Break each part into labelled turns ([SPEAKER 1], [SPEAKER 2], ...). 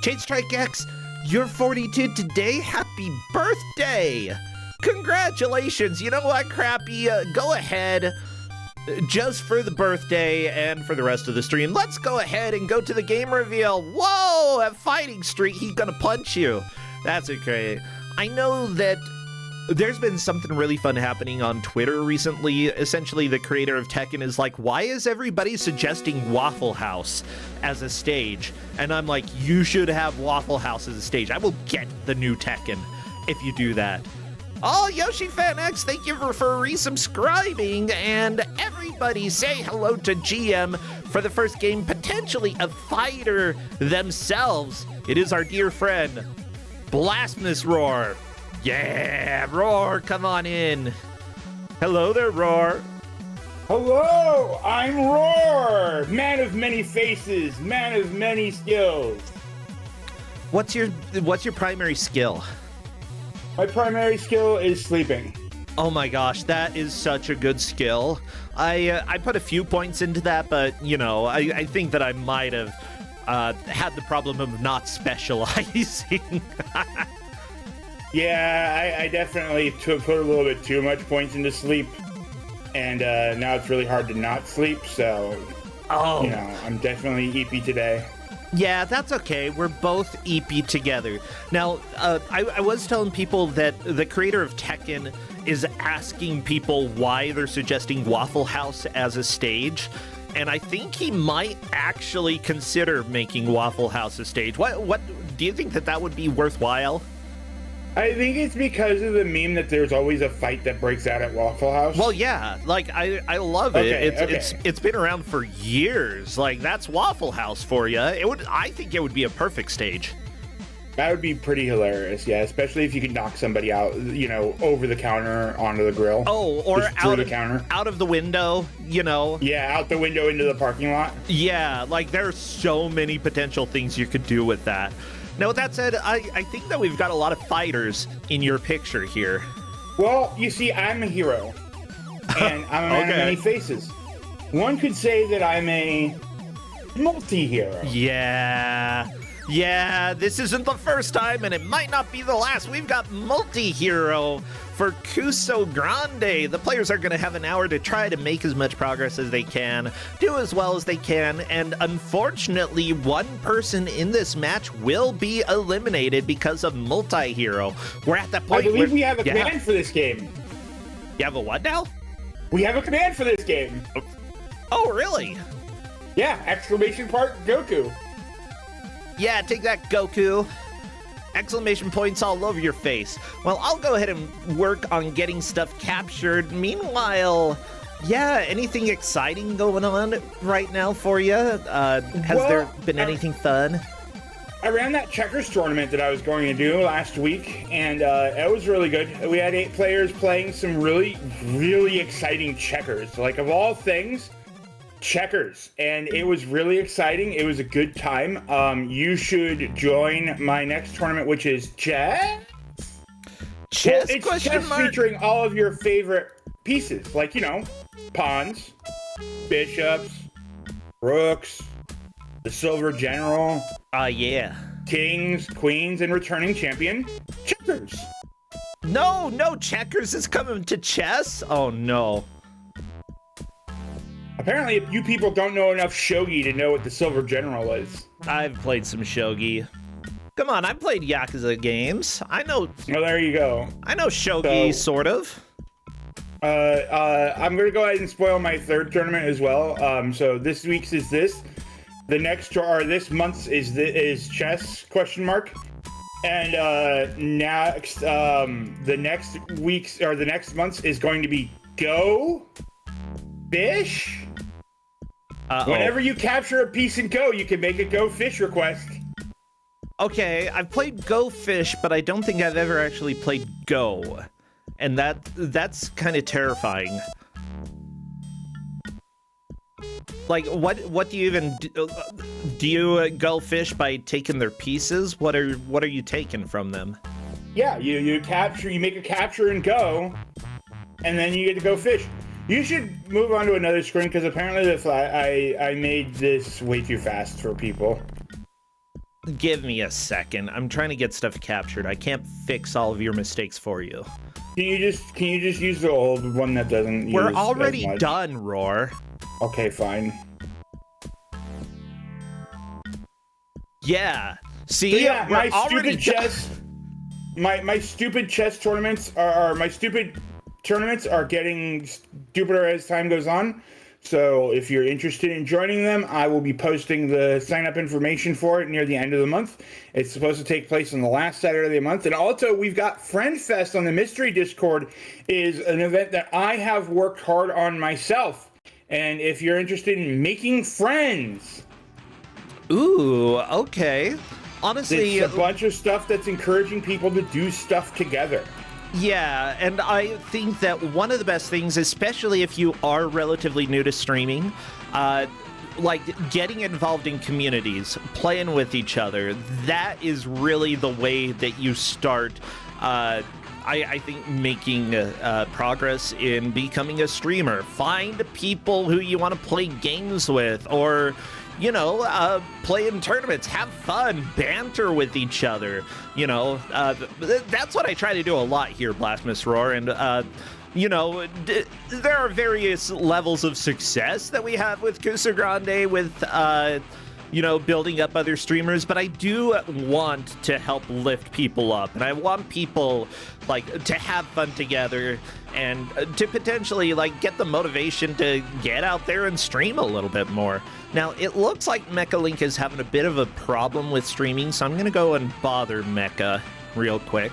[SPEAKER 1] Jade Strike X, you're 42 today. Happy birthday! Congratulations! You know what, Crappy? Go ahead. Just for the birthday and for the rest of the stream, let's go ahead and go to the game reveal. Whoa! At Fighting Street, he's gonna punch you. That's okay. I know that there's been something really fun happening on Twitter recently. Essentially, the creator of Tekken is like, why is everybody suggesting Waffle House as a stage? And I'm like, you should have Waffle House as a stage. I will get the new Tekken if you do that. Oh, Yoshi Fan X, thank you for resubscribing. And everybody say hello to GM for the first game, potentially a fighter themselves. It is our dear friend, Blasphemous Roar. Yeah, Roar, come on in. Hello there, Roar.
[SPEAKER 2] Hello, I'm Roar, man of many faces, man of many skills.
[SPEAKER 1] What's your primary skill?
[SPEAKER 2] My primary skill is sleeping.
[SPEAKER 1] Oh my gosh, that is such a good skill. I put a few points into that, but you know, I think that I might have had the problem of not specializing.
[SPEAKER 2] Yeah, I definitely put a little bit too much points into sleep, and now it's really hard to not sleep, so, you know, I'm definitely EP today.
[SPEAKER 1] Yeah, that's okay. We're both EP together. Now, I was telling people that the creator of Tekken is asking people why they're suggesting Waffle House as a stage, and I think he might actually consider making Waffle House a stage. What do you think that would be worthwhile?
[SPEAKER 2] I think it's because of the meme that there's always a fight that breaks out at Waffle House.
[SPEAKER 1] Well, yeah, like I love it. It's been around for years. Like that's Waffle House for you. I think it would be a perfect stage.
[SPEAKER 2] That would be pretty hilarious, yeah, especially if you could knock somebody out, you know, over the counter onto the grill.
[SPEAKER 1] Oh, or
[SPEAKER 2] out of the counter,
[SPEAKER 1] out of the window, you know.
[SPEAKER 2] Yeah, out the window into the parking lot.
[SPEAKER 1] Yeah, like there's so many potential things you could do with that. Now, with that said, I think that we've got a lot of fighters in your picture here.
[SPEAKER 2] Well, you see, I'm a hero, and I'm a man of many faces. One could say that I'm a multi-hero.
[SPEAKER 1] Yeah, this isn't the first time, and it might not be the last. We've got Multihero for Kusogrand8. The players are going to have an hour to try to make as much progress as they can, do as well as they can, and unfortunately, one person in this match will be eliminated because of Multihero. We're at that point.
[SPEAKER 2] I believe we have a command for this game.
[SPEAKER 1] You have a what now?
[SPEAKER 2] We have a command for this game.
[SPEAKER 1] Oh, really?
[SPEAKER 2] Yeah, exclamation part Goku.
[SPEAKER 1] Yeah, take that, Goku. Exclamation points all over your face. Well, I'll go ahead and work on getting stuff captured. Meanwhile, yeah, anything exciting going on right now for you? Has there been anything fun?
[SPEAKER 2] I ran that checkers tournament that I was going to do last week, and it was really good. We had 8 players playing some really, really exciting checkers. Like, of all things, checkers, and it was really exciting. It was a good time. You should join my next tournament, which is chess.
[SPEAKER 1] Chess?
[SPEAKER 2] Well, it's chess featuring all of your favorite pieces, like, you know, pawns, bishops, rooks, the silver general.
[SPEAKER 1] Yeah.
[SPEAKER 2] Kings, queens, and returning champion, checkers.
[SPEAKER 1] No, checkers is coming to chess? Oh, no.
[SPEAKER 2] Apparently, you people don't know enough shogi to know what the silver general is.
[SPEAKER 1] I've played some shogi. Come on, I've played Yakuza games. I know.
[SPEAKER 2] Well, there you go.
[SPEAKER 1] I know shogi, sort of.
[SPEAKER 2] I'm gonna go ahead and spoil my third tournament as well. So this week's is this. The next or this month's is chess ? And next the next week's or the next month's is going to be Go Fish. Whenever you capture a piece in Go, you can make a Go Fish request.
[SPEAKER 1] Okay, I've played Go Fish, but I don't think I've ever actually played Go, and that's kind of terrifying. Like, what do you even do? You go fish by taking their pieces? What are you taking from them?
[SPEAKER 2] Yeah, you make a capture and Go, and then you get to go fish. You should move on to another screen because apparently I made this way too fast for people.
[SPEAKER 1] Give me a second. I'm trying to get stuff captured. I can't fix all of your mistakes for you.
[SPEAKER 2] Can you just use the old one that doesn't
[SPEAKER 1] We're
[SPEAKER 2] use
[SPEAKER 1] already
[SPEAKER 2] as much?
[SPEAKER 1] done, Roar.
[SPEAKER 2] Okay, fine.
[SPEAKER 1] Yeah. See,
[SPEAKER 2] So yeah,
[SPEAKER 1] we're already
[SPEAKER 2] my stupid chess tournaments my stupid tournaments are getting stupider as time goes on. So if you're interested in joining them, I will be posting the sign-up information for it near the end of the month. It's supposed to take place on the last Saturday of the month. And also, we've got Friend Fest on the Mystery Discord, is an event that I have worked hard on myself. And if you're interested in making friends,
[SPEAKER 1] Ooh, okay. Honestly,
[SPEAKER 2] it's a bunch of stuff that's encouraging people to do stuff together.
[SPEAKER 1] yeah, and I think that one of the best things, especially if you are relatively new to streaming, like getting involved in communities, playing with each other, that is really the way that you start, I think, making progress in becoming a streamer. Find people who you want to play games with, or play in tournaments, have fun, banter with each other. That's what I try to do a lot here, Blasphemous Roar. And, there are various levels of success that we have with Kusogrand8, with, building up other streamers. But I do want to help lift people up. And I want people, to have fun together and to potentially, get the motivation to get out there and stream a little bit more. Now, it looks like Mecha Link is having a bit of a problem with streaming, so I'm going to go and bother Mecha real quick.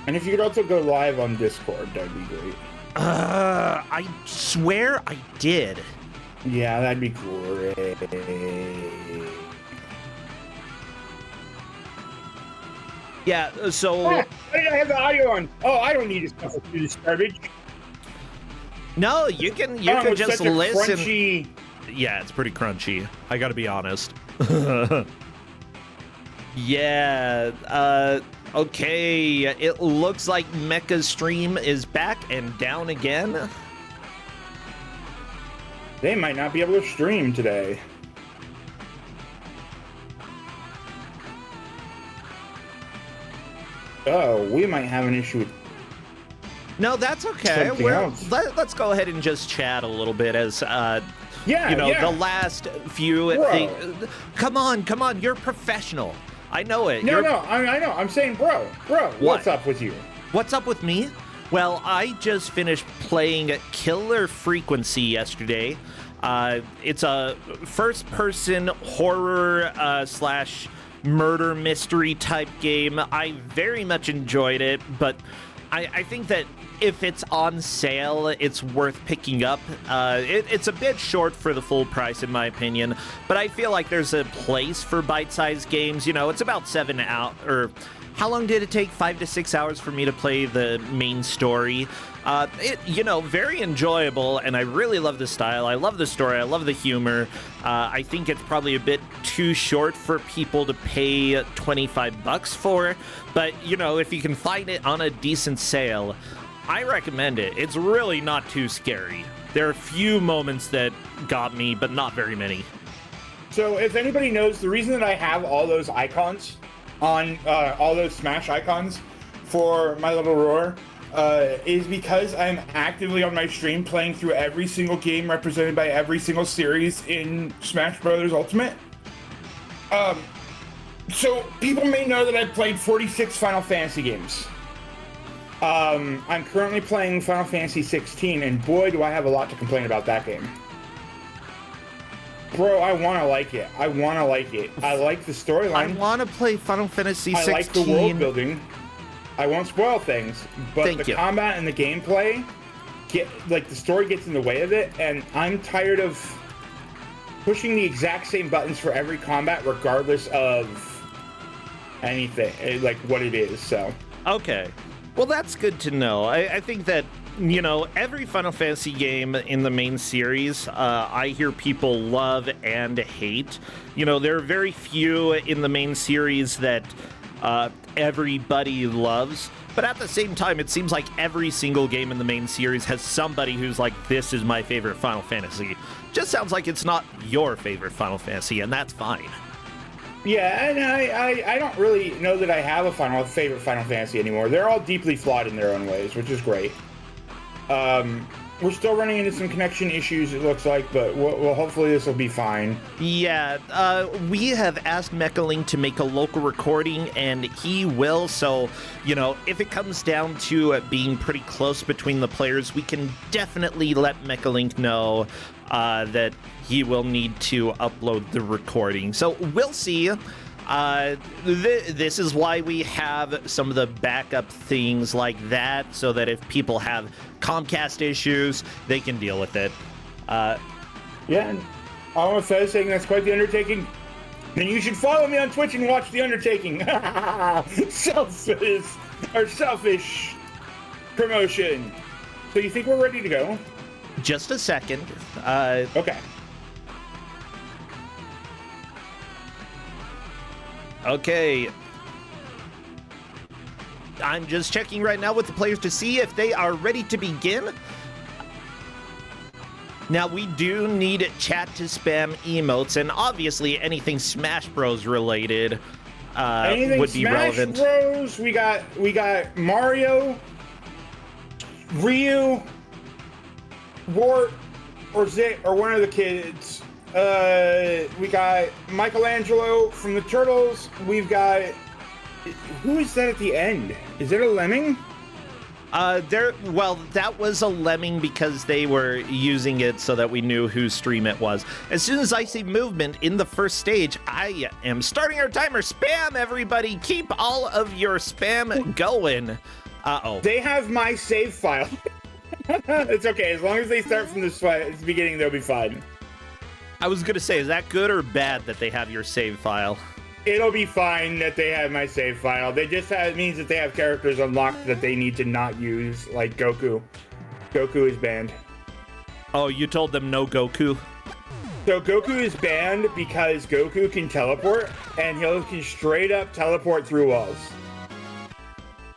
[SPEAKER 2] And if you could also go live on Discord, that'd be great.
[SPEAKER 1] I swear I did.
[SPEAKER 2] Yeah, that'd be great.
[SPEAKER 1] Yeah, so...
[SPEAKER 2] Why did I have the audio on? Oh, I don't need to suffer through this garbage.
[SPEAKER 1] No, you can just listen. Crunchy... Yeah, it's pretty crunchy. I gotta be honest. Yeah, okay. It looks like Mecha's stream is back and down again.
[SPEAKER 2] They might not be able to stream today. Oh, we might have an issue with...
[SPEAKER 1] No, that's okay. Let's go ahead and just chat a little bit as, the last few things. Come on, you're professional. I know it.
[SPEAKER 2] No, I know. I'm saying, bro, what's up with you?
[SPEAKER 1] What's up with me? Well, I just finished playing Killer Frequency yesterday. It's a first-person horror slash murder mystery type game. I very much enjoyed it, but I think that if it's on sale, it's worth picking up. It's a bit short for the full price, in my opinion, but I feel like there's a place for bite-sized games. It's about 7 hours, or how long did it take? 5 to 6 hours for me to play the main story. Very enjoyable, and I really love the style. I love the story. I love the humor. I think it's probably a bit too short for people to pay $25 for, but, if you can find it on a decent sale, I recommend it. It's really not too scary. There are a few moments that got me, but not very many.
[SPEAKER 2] So if anybody knows, the reason that I have all those icons on, all those Smash icons for my little Roar, is because I'm actively on my stream playing through every single game represented by every single series in Smash Bros. Ultimate. So people may know that I've played 46 Final Fantasy games. I'm currently playing Final Fantasy 16, and boy, do I have a lot to complain about that game. Bro, I want to like it. I like the storyline.
[SPEAKER 1] I want to play Final Fantasy 16.
[SPEAKER 2] I like the world building. I won't spoil things, but the combat and the gameplay, the story gets in the way of it, and I'm tired of pushing the exact same buttons for every combat, regardless of anything, what it is, so.
[SPEAKER 1] Okay. Well, that's good to know. I think that, every Final Fantasy game in the main series, I hear people love and hate. There are very few in the main series that everybody loves. But at the same time, it seems like every single game in the main series has somebody who's like, this is my favorite Final Fantasy. Just sounds like it's not your favorite Final Fantasy, and that's fine.
[SPEAKER 2] Yeah, and I don't really know that I have a favorite Final Fantasy anymore. They're all deeply flawed in their own ways, which is great. We're still running into some connection issues, it looks like, but well, hopefully this will be fine.
[SPEAKER 1] Yeah, we have asked Mechalink to make a local recording, and he will, so, you know, if it comes down to it being pretty close between the players, we can definitely let Mechalink know that he will need to upload the recording. So we'll see. This is why we have some of the backup things like that, so that if people have Comcast issues, they can deal with it.
[SPEAKER 2] Yeah, and Alma Fez saying that's quite the undertaking. Then you should follow me on Twitch and watch The Undertaking. Selfish promotion. So you think we're ready to go?
[SPEAKER 1] Just a second.
[SPEAKER 2] Okay.
[SPEAKER 1] Okay. I'm just checking right now with the players to see if they are ready to begin. Now, we do need chat to spam emotes, and obviously anything Smash Bros. Related would be relevant.
[SPEAKER 2] Smash Bros. We got Mario, Ryu, Wart, or Zit, or one of the kids. We got Michelangelo from the Turtles. We've got... Who is that at the end? Is it a lemming?
[SPEAKER 1] Well, that was a lemming because they were using it so that we knew whose stream it was. As soon as I see movement in the first stage, I am starting our timer. Spam, everybody. Keep all of your spam going. Uh-oh.
[SPEAKER 2] They have my save file. It's okay. As long as they start from the beginning, they'll be fine.
[SPEAKER 1] I was going to say, is that good or bad that they have your save file?
[SPEAKER 2] It'll be fine that they have my save file. It means that they have characters unlocked that they need to not use, like Goku. Goku is banned.
[SPEAKER 1] Oh, you told them no Goku?
[SPEAKER 2] So Goku is banned because Goku can teleport, and he can straight up teleport through walls.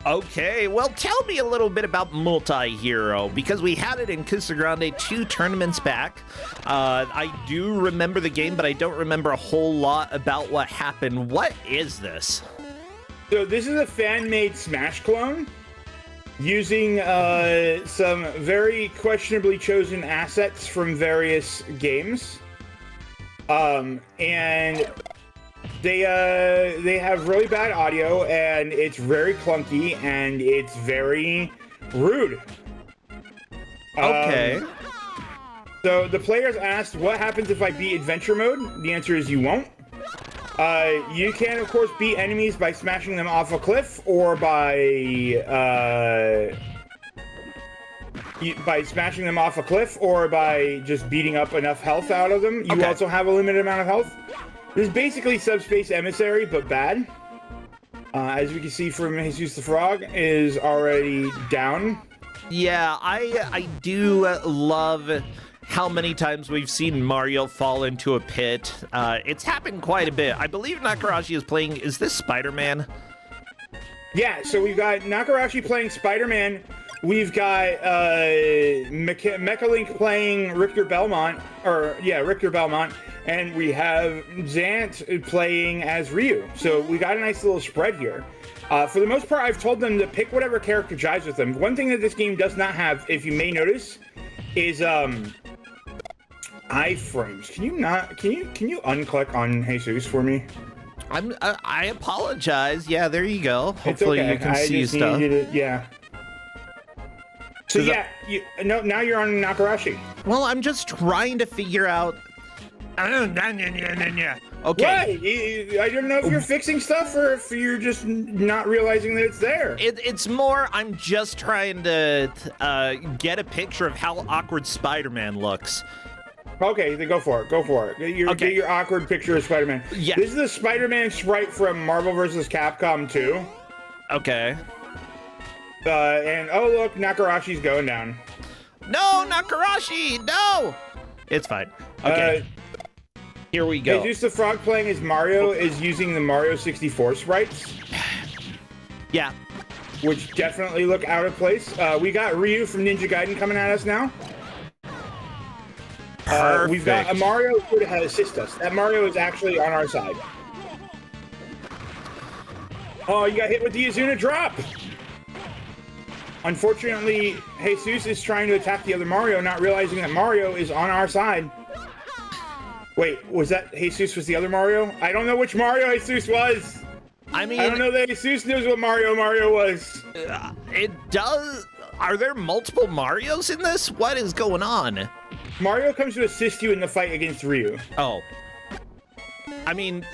[SPEAKER 1] Okay, well, tell me a little bit about Multihero, because we had it in Kusogrand8 2 tournaments back. I do remember the game, but I don't remember a whole lot about what happened. What is this?
[SPEAKER 2] So this is a fan-made Smash clone using some very questionably chosen assets from various games. And they have really bad audio, and it's very clunky, and it's very rude.
[SPEAKER 1] Okay.
[SPEAKER 2] So the players asked, what happens if I beat adventure mode? The answer is you won't. You can, of course, beat enemies by smashing them off a cliff, or by smashing them off a cliff, or by just beating up enough health out of them. You also have a limited amount of health. This is basically Subspace Emissary, but bad. As we can see from Jesus the Frog, is already down.
[SPEAKER 1] Yeah, I do love how many times we've seen Mario fall into a pit. It's happened quite a bit. I believe Nakarashi is playing... Is this Spider-Man?
[SPEAKER 2] Yeah, so we've got Nakarashi playing Spider-Man. We've got Mechalink playing Richter Belmont. And we have Zant playing as Ryu. So we got a nice little spread here. For the most part, I've told them to pick whatever character jives with them. One thing that this game does not have, if you may notice, is iframes. Can you unclick on Jesus for me?
[SPEAKER 1] I apologize. Yeah, there you go. Hopefully
[SPEAKER 2] okay.
[SPEAKER 1] you can see stuff.
[SPEAKER 2] Yeah. So yeah, now you're on Nakarashi.
[SPEAKER 1] Well, I'm just trying to figure out. Okay.
[SPEAKER 2] Why? I don't know if you're fixing stuff or if you're just not realizing that it's there.
[SPEAKER 1] It's more, I'm just trying to get a picture of how awkward Spider-Man looks.
[SPEAKER 2] Okay, then go for it. Get your awkward picture of Spider-Man.
[SPEAKER 1] Yeah.
[SPEAKER 2] This is the Spider-Man sprite from Marvel vs. Capcom 2.
[SPEAKER 1] Okay.
[SPEAKER 2] And oh look, Nakarashi's going down.
[SPEAKER 1] No, Nakarashi, no! It's fine. Okay. Here we go.
[SPEAKER 2] Jesus the Frog playing as Mario is using the Mario 64 sprites.
[SPEAKER 1] Yeah.
[SPEAKER 2] which definitely look out of place. We got Ryu from Ninja Gaiden coming at us now. We've got a Mario who to assist us. That Mario is actually on our side. Oh, you got hit with the Izuna drop. Unfortunately, Jesus is trying to attack the other Mario, not realizing that Mario is on our side. Wait, was that Jesus was the other Mario? I don't know which Mario Jesus was.
[SPEAKER 1] I mean,
[SPEAKER 2] I don't know that Jesus knows what Mario was.
[SPEAKER 1] It does. Are there multiple Marios in this? What is going on?
[SPEAKER 2] Mario comes to assist you in the fight against Ryu.
[SPEAKER 1] Oh. I mean,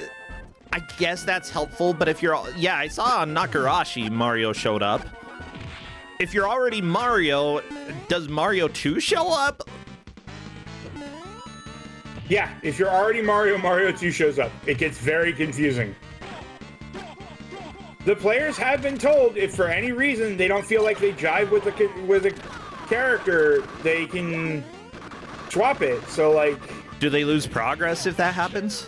[SPEAKER 1] I guess that's helpful, but if you're... Yeah, I saw on Nakarashi Mario showed up. If you're already Mario, does Mario 2 show up?
[SPEAKER 2] Yeah, if you're already Mario, Mario 2 shows up. It gets very confusing. The players have been told if for any reason they don't feel like they jive with a character, they can swap it. So, like...
[SPEAKER 1] Do they lose progress if that happens?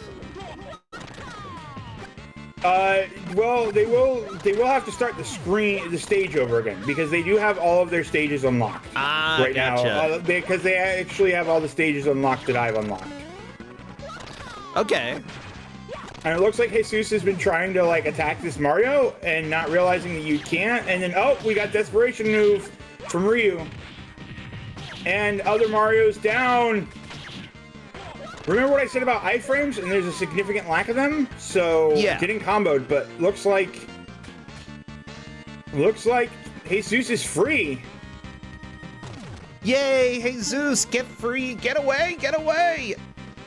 [SPEAKER 2] Well, they will have to start the stage over again because they do have all of their stages unlocked right now. Because they actually have all the stages unlocked that I've unlocked.
[SPEAKER 1] Okay.
[SPEAKER 2] And it looks like Jesus has been trying to like attack this Mario and not realizing that you can't. And then we got desperation move from Ryu. And other Mario's down. Remember what I said about iframes? And there's a significant lack of them. So getting comboed, but looks like Jesus is free.
[SPEAKER 1] Yay, Jesus, get free, get away, get away.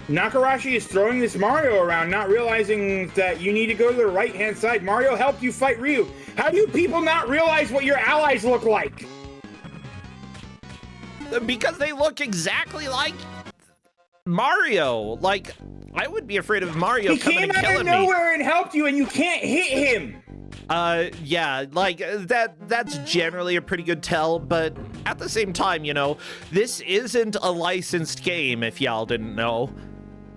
[SPEAKER 2] Nakarashi is throwing this Mario around, not realizing that you need to go to the right-hand side. Mario helped you fight Ryu. How do you people not realize what your allies look like?
[SPEAKER 1] Because they look exactly like Mario. Like, I would be afraid of Mario coming and killing me. He came out of
[SPEAKER 2] nowhere and helped you, and you can't hit him.
[SPEAKER 1] Yeah, like, that's generally a pretty good tell, but at the same time, you know, this isn't a licensed game, if y'all didn't know.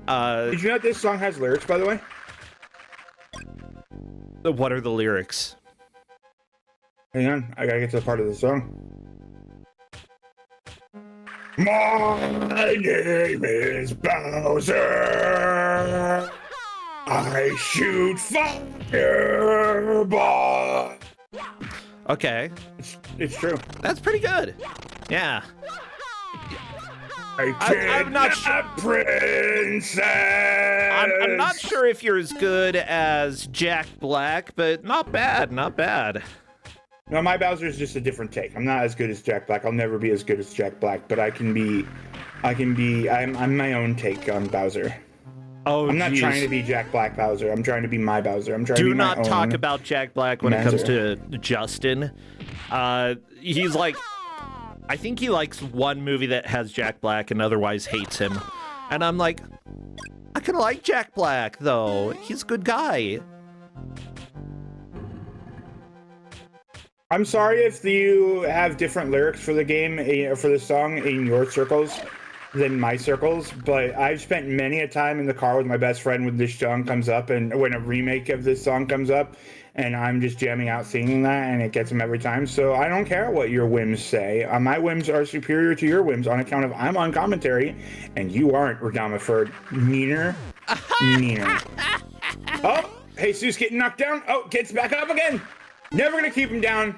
[SPEAKER 2] Did you know this song has lyrics, by the way?
[SPEAKER 1] What are the lyrics?
[SPEAKER 2] Hang on, I gotta get to the part of the song. My name is Bowser. I shoot fireball.
[SPEAKER 1] Okay.
[SPEAKER 2] It's true.
[SPEAKER 1] That's pretty good. Yeah.
[SPEAKER 2] I'm not sure. Princess.
[SPEAKER 1] I'm not sure if you're as good as Jack Black, but not bad, not bad.
[SPEAKER 2] No, my Bowser is just a different take. I'm not as good as Jack Black. I'll never be as good as Jack Black, but I'm my own take on Bowser.
[SPEAKER 1] Oh,
[SPEAKER 2] I'm not trying to be Jack Black Bowser. I'm trying to be my Bowser. I'm trying to be my own.
[SPEAKER 1] Do not talk about Jack Black when it comes to Justin. He's like, I think he likes one movie that has Jack Black and otherwise hates him. And I'm like, I kind of like Jack Black, though. He's a good guy.
[SPEAKER 2] I'm sorry if you have different lyrics for the game, for the song in your circles than my circles, but I've spent many a time in the car with my best friend when this song comes up and when a remake of this song comes up, and I'm just jamming out singing that, and it gets him every time. So I don't care what your whims say. My whims are superior to your whims on account of I'm on commentary, and you aren't, Ragamaford. Meaner. Oh, Jesus getting knocked down. Oh, gets back up again. Never gonna keep him down.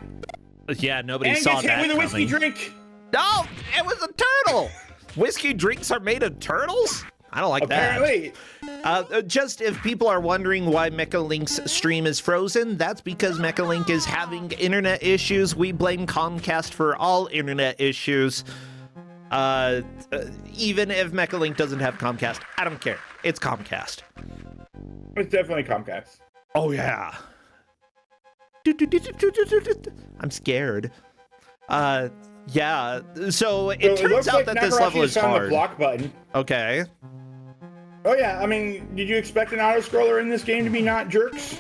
[SPEAKER 1] Yeah, nobody
[SPEAKER 2] and
[SPEAKER 1] saw that.
[SPEAKER 2] And gets hit with a whiskey
[SPEAKER 1] coming.
[SPEAKER 2] drink.
[SPEAKER 1] No, it was a turtle. Whiskey drinks are made of turtles? I don't like
[SPEAKER 2] Apparently.
[SPEAKER 1] that. Just if people are wondering why Mechalink's stream is frozen, that's because Mechalink is having internet issues. We blame Comcast for all internet issues. Even if Mechalink doesn't have Comcast, I don't care. It's Comcast.
[SPEAKER 2] It's definitely Comcast.
[SPEAKER 1] Oh, yeah. I'm scared. Yeah, so it turns out that this level is hard.
[SPEAKER 2] The block button.
[SPEAKER 1] Okay.
[SPEAKER 2] Oh yeah, I mean, did you expect an auto-scroller in this game to be not jerks?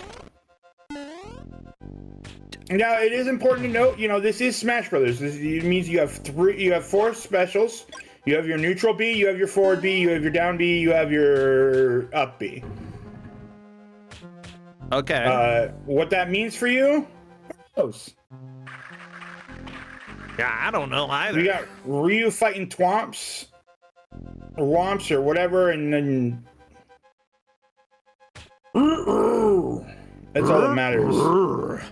[SPEAKER 2] Now, it is important to note, you know, this is Smash Brothers. This means you have four specials. You have your neutral B, you have your forward B, you have your down B, you have your up B.
[SPEAKER 1] Okay.
[SPEAKER 2] What that means for you? Close.
[SPEAKER 1] Yeah, I don't know either.
[SPEAKER 2] We got Ryu fighting Twomps, or Womps, or whatever, and then that's all that matters.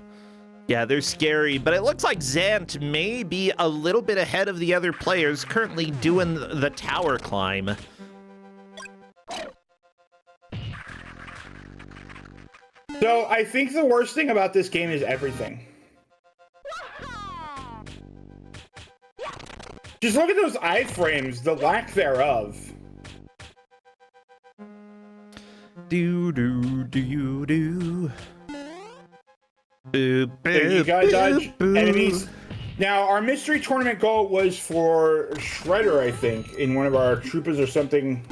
[SPEAKER 1] Yeah, they're scary, but it looks like Zant may be a little bit ahead of the other players, currently doing the tower climb.
[SPEAKER 2] So I think the worst thing about this game is everything. Just look at those iframes, the lack thereof.
[SPEAKER 1] Do do do do. Boop,
[SPEAKER 2] So you
[SPEAKER 1] boop,
[SPEAKER 2] gotta dodge
[SPEAKER 1] boop, boop.
[SPEAKER 2] enemies. Now, our mystery tournament goal was for Shredder, I think, in one of our troopers or something.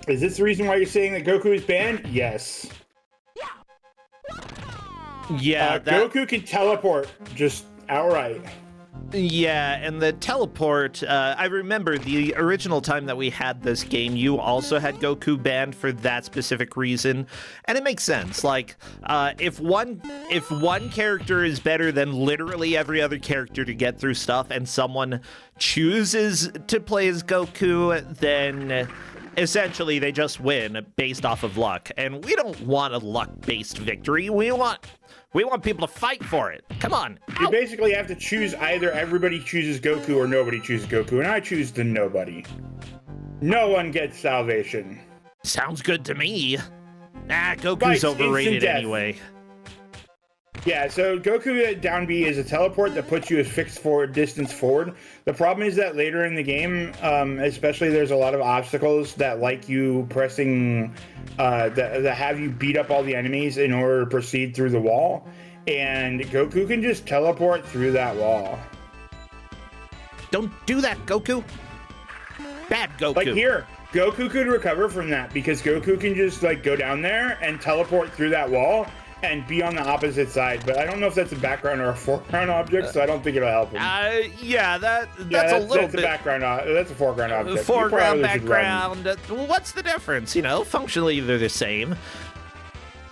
[SPEAKER 2] Is this the reason why you're saying that Goku is banned? Yes.
[SPEAKER 1] Yeah,
[SPEAKER 2] Goku can teleport just outright.
[SPEAKER 1] Yeah, and the teleport, I remember the original time that we had this game, you also had Goku banned for that specific reason, and it makes sense. Like, if one character is better than literally every other character to get through stuff, and someone chooses to play as Goku, then essentially they just win based off of luck. And we don't want a luck-based victory. We want people to fight for it. Come on.
[SPEAKER 2] You basically have to choose either everybody chooses Goku or nobody chooses Goku, and I choose the nobody. No one gets salvation.
[SPEAKER 1] Sounds good to me. Goku's
[SPEAKER 2] Bites,
[SPEAKER 1] overrated
[SPEAKER 2] instant death.
[SPEAKER 1] anyway.
[SPEAKER 2] Yeah, so Goku down B is a teleport that puts you a fixed forward distance forward. The problem is that later in the game, especially there's a lot of obstacles that like you pressing, that have you beat up all the enemies in order to proceed through the wall. And Goku can just teleport through that wall.
[SPEAKER 1] Don't do that, Goku. Bad Goku.
[SPEAKER 2] Like here, Goku could recover from that because Goku can just like go down there and teleport through that wall and be on the opposite side, but I don't know if that's a background or a foreground object, so I don't think it'll help him.
[SPEAKER 1] Yeah, that's a little bit.
[SPEAKER 2] That's a foreground object.
[SPEAKER 1] Foreground, background. What's the difference? You know, functionally they're the same.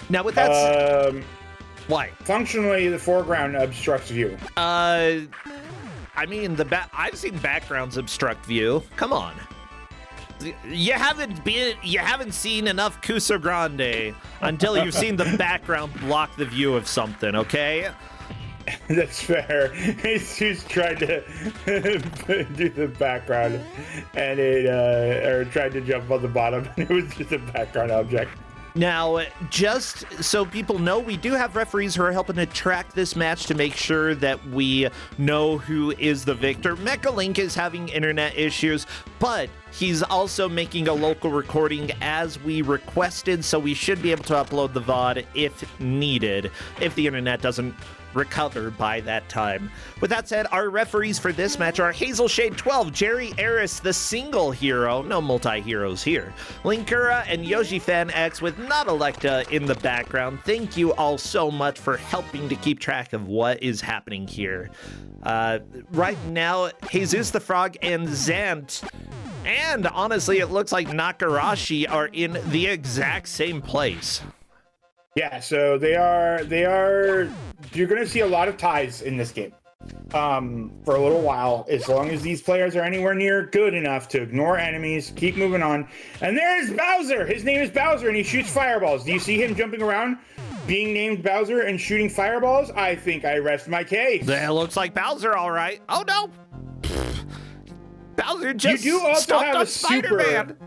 [SPEAKER 1] Now with that, why?
[SPEAKER 2] Functionally, the foreground obstructs view.
[SPEAKER 1] I mean, I've seen backgrounds obstruct view. Come on. You haven't seen enough Kusogrand8 until you've seen the background block the view of something, okay?
[SPEAKER 2] That's fair. He's trying to do the background, and or tried to jump on the bottom, and it was just a background object.
[SPEAKER 1] Now, just so people know, we do have referees who are helping to track this match to make sure that we know who is the victor. Mecha Link is having internet issues, but he's also making a local recording as we requested, so we should be able to upload the VOD if needed, if the internet doesn't recover by that time. With that said, our referees for this match are HazelShade12, Jerry Eris, the single hero, no multi-heroes here, Linkura, and YoshiFanX with not Electa in the background. Thank you all so much for helping to keep track of what is happening here. Right now, Jesus the Frog and Zant, and honestly, it looks like Nakarashi are in the exact same place.
[SPEAKER 2] Yeah, so they are, you're going to see a lot of ties in this game for a little while, as long as these players are anywhere near good enough to ignore enemies, keep moving on. And there's Bowser! His name is Bowser, and he shoots fireballs. Do you see him jumping around, being named Bowser and shooting fireballs? I think I rest my case.
[SPEAKER 1] That looks like Bowser, all right. Oh, no! Bowser just
[SPEAKER 2] you do also
[SPEAKER 1] stomped
[SPEAKER 2] have
[SPEAKER 1] on
[SPEAKER 2] a super,
[SPEAKER 1] Spider-Man.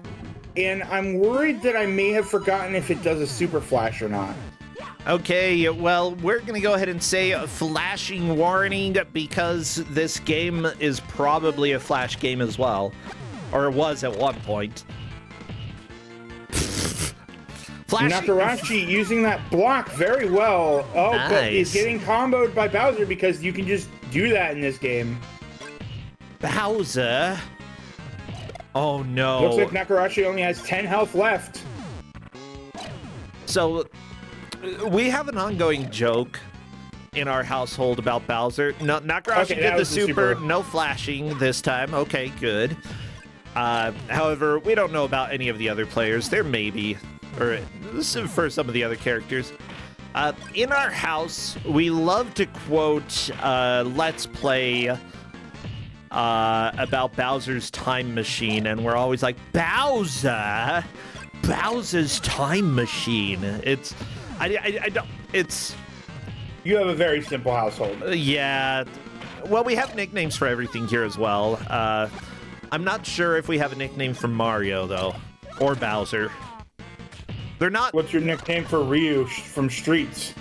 [SPEAKER 2] and I'm worried that I may have forgotten if it does a super flash or not.
[SPEAKER 1] Okay, well, we're gonna go ahead and say a flashing warning because this game is probably a flash game as well. Or it was at one point.
[SPEAKER 2] Nakarashi using that block very well. Oh,
[SPEAKER 1] nice.
[SPEAKER 2] But he's getting comboed by Bowser because you can just do that in this game.
[SPEAKER 1] Bowser? Oh no.
[SPEAKER 2] Looks like Nakarashi only has 10 health left.
[SPEAKER 1] So, we have an ongoing joke in our household about Bowser. No, Nakarashi did the super, no flashing this time. Okay, good. However, we don't know about any of the other players. There may be or for some of the other characters. In our house, we love to quote Let's Play about Bowser's Time Machine, and we're always like, Bowser's Time Machine. I don't, it's...
[SPEAKER 2] You have a very simple household.
[SPEAKER 1] Yeah. Well, we have nicknames for everything here as well. I'm not sure if we have a nickname for Mario, though, or Bowser. They're not...
[SPEAKER 2] What's your nickname for Ryu from Streets?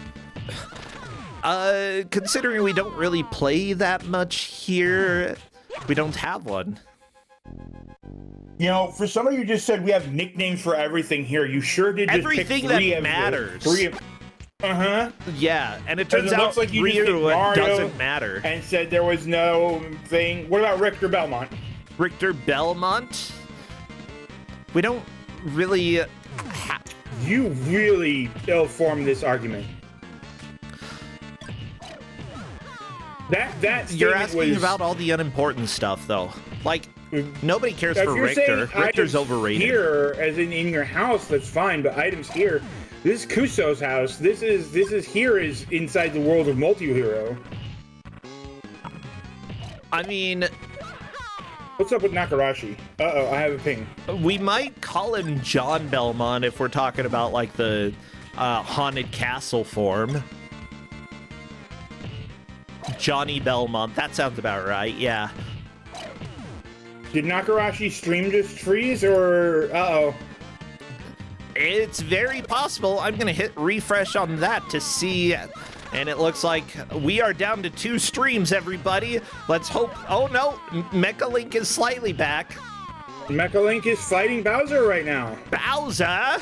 [SPEAKER 1] Considering we don't really play that much here, we don't have one.
[SPEAKER 2] You know, for some of you just said we have nicknames for everything here. You sure did just
[SPEAKER 1] everything
[SPEAKER 2] pick three
[SPEAKER 1] that
[SPEAKER 2] of
[SPEAKER 1] matters.
[SPEAKER 2] Uh-huh.
[SPEAKER 1] Yeah, and it turns out
[SPEAKER 2] like
[SPEAKER 1] Ryu doesn't matter.
[SPEAKER 2] And said there was no thing. What about Richter Belmont?
[SPEAKER 1] Richter Belmont? We don't really...
[SPEAKER 2] You really ill-formed this argument. That
[SPEAKER 1] You're asking about all the unimportant stuff, though. Like, nobody cares for
[SPEAKER 2] you're
[SPEAKER 1] Richter. Richter's overrated.
[SPEAKER 2] Here, as in your house, that's fine. But items here, this is Kuso's house. This is here is inside the world of Multihero.
[SPEAKER 1] I mean,
[SPEAKER 2] what's up with Nakarashi? Uh-oh, I have a ping.
[SPEAKER 1] We might call him John Belmont if we're talking about like the haunted castle form. Johnny Belmont. That sounds about right. Yeah.
[SPEAKER 2] Did Nakarashi stream just freeze, or uh-oh?
[SPEAKER 1] It's very possible. I'm gonna hit refresh on that to see, and it looks like we are down to 2 streams, everybody. Let's hope. Oh no, Mecha Link is slightly back.
[SPEAKER 2] Mecha Link is fighting Bowser right now.
[SPEAKER 1] Bowser!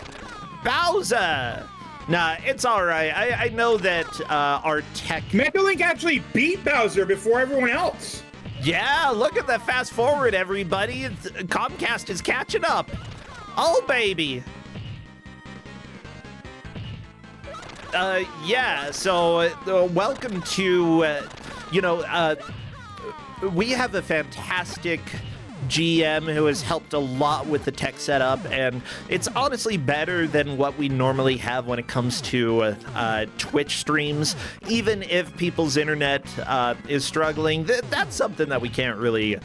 [SPEAKER 1] Nah, it's all right. I know that our tech...
[SPEAKER 2] Mecha Link actually beat Bowser before everyone else.
[SPEAKER 1] Yeah, look at the fast forward, everybody. Comcast is catching up. Oh, baby. Yeah, so welcome to, we have a fantastic GM who has helped a lot with the tech setup, and it's honestly better than what we normally have when it comes to Twitch streams. Even if people's internet is struggling, that's something that we can't really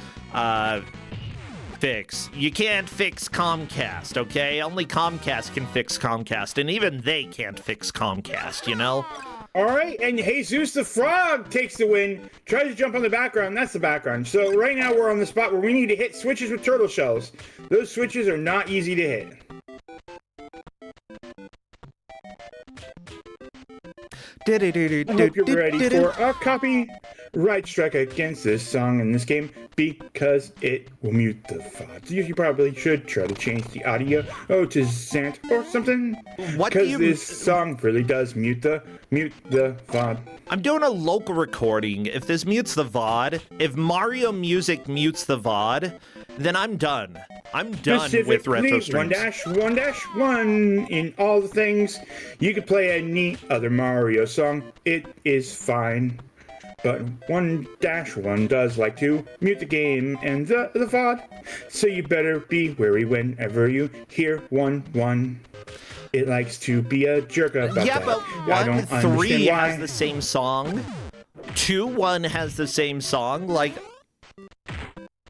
[SPEAKER 1] fix. You can't fix Comcast, okay? Only Comcast can fix Comcast, and even they can't fix Comcast, you know?
[SPEAKER 2] All right, and Jesus the Frog takes the win. Tries to jump on the background. That's the background. So right now we're on the spot where we need to hit switches with turtle shells. Those switches are not easy to hit. I hope you're ready for a copyright strike against this song in this game because it will mute the VOD. So you probably should try to change the audio to Sant or something. Because this song really does mute the VOD.
[SPEAKER 1] I'm doing a local recording. If this mutes the VOD, if Mario Music mutes the VOD, then I'm done. I'm done with retro streams.
[SPEAKER 2] 1-1-1 in all the things. You could play a neat other Mario song. It is fine. But 1-1 does like to mute the game and the VOD. So you better be wary whenever you hear 1-1. It likes to be a jerk about that.
[SPEAKER 1] Yeah, but 1-3 has the same song. 2-1 has the same song. Like,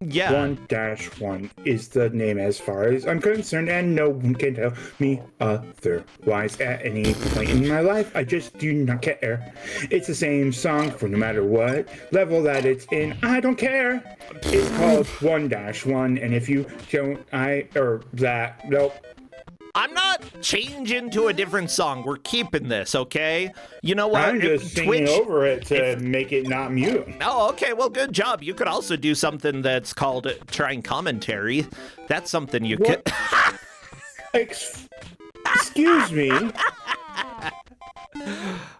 [SPEAKER 1] yeah.
[SPEAKER 2] 1-1 is the name as far as I'm concerned, and no one can tell me otherwise at any point in my life. I just do not care. It's the same song for no matter what level that it's in. I don't care. It's called 1-1, and if you don't, nope.
[SPEAKER 1] I'm not changing to a different song. We're keeping this, okay? You know what?
[SPEAKER 2] I'm just singing over it to make it not mute.
[SPEAKER 1] Oh, okay. Well, good job. You could also do something that's called trying commentary. That's something you could...
[SPEAKER 2] Excuse me?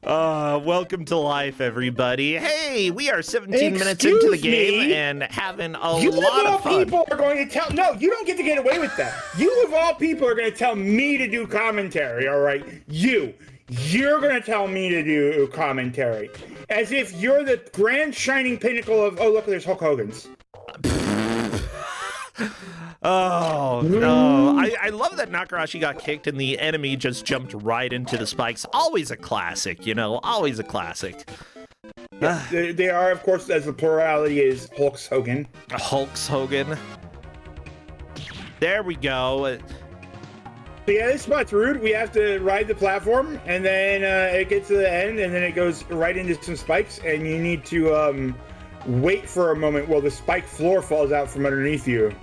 [SPEAKER 1] Welcome to life, everybody. Hey, we are 17 minutes into the game and having a lot of fun.
[SPEAKER 2] People are going to tell... No, you don't get to get away with that. You, of all people, are going to tell me to do commentary, all right? You're going to tell me to do commentary. As if you're the grand shining pinnacle of... Oh, look, there's Hulk Hogan's.
[SPEAKER 1] Oh, no. I love that Nakarashi got kicked and the enemy just jumped right into the spikes. Always a classic, you know, always a classic.
[SPEAKER 2] Yeah, they are, of course, as the plurality is Hulk's Hogan.
[SPEAKER 1] Hulk's Hogan. There we go.
[SPEAKER 2] So yeah, this spot's rude. We have to ride the platform, and then it gets to the end, and then it goes right into some spikes, and you need to wait for a moment while the spike floor falls out from underneath you.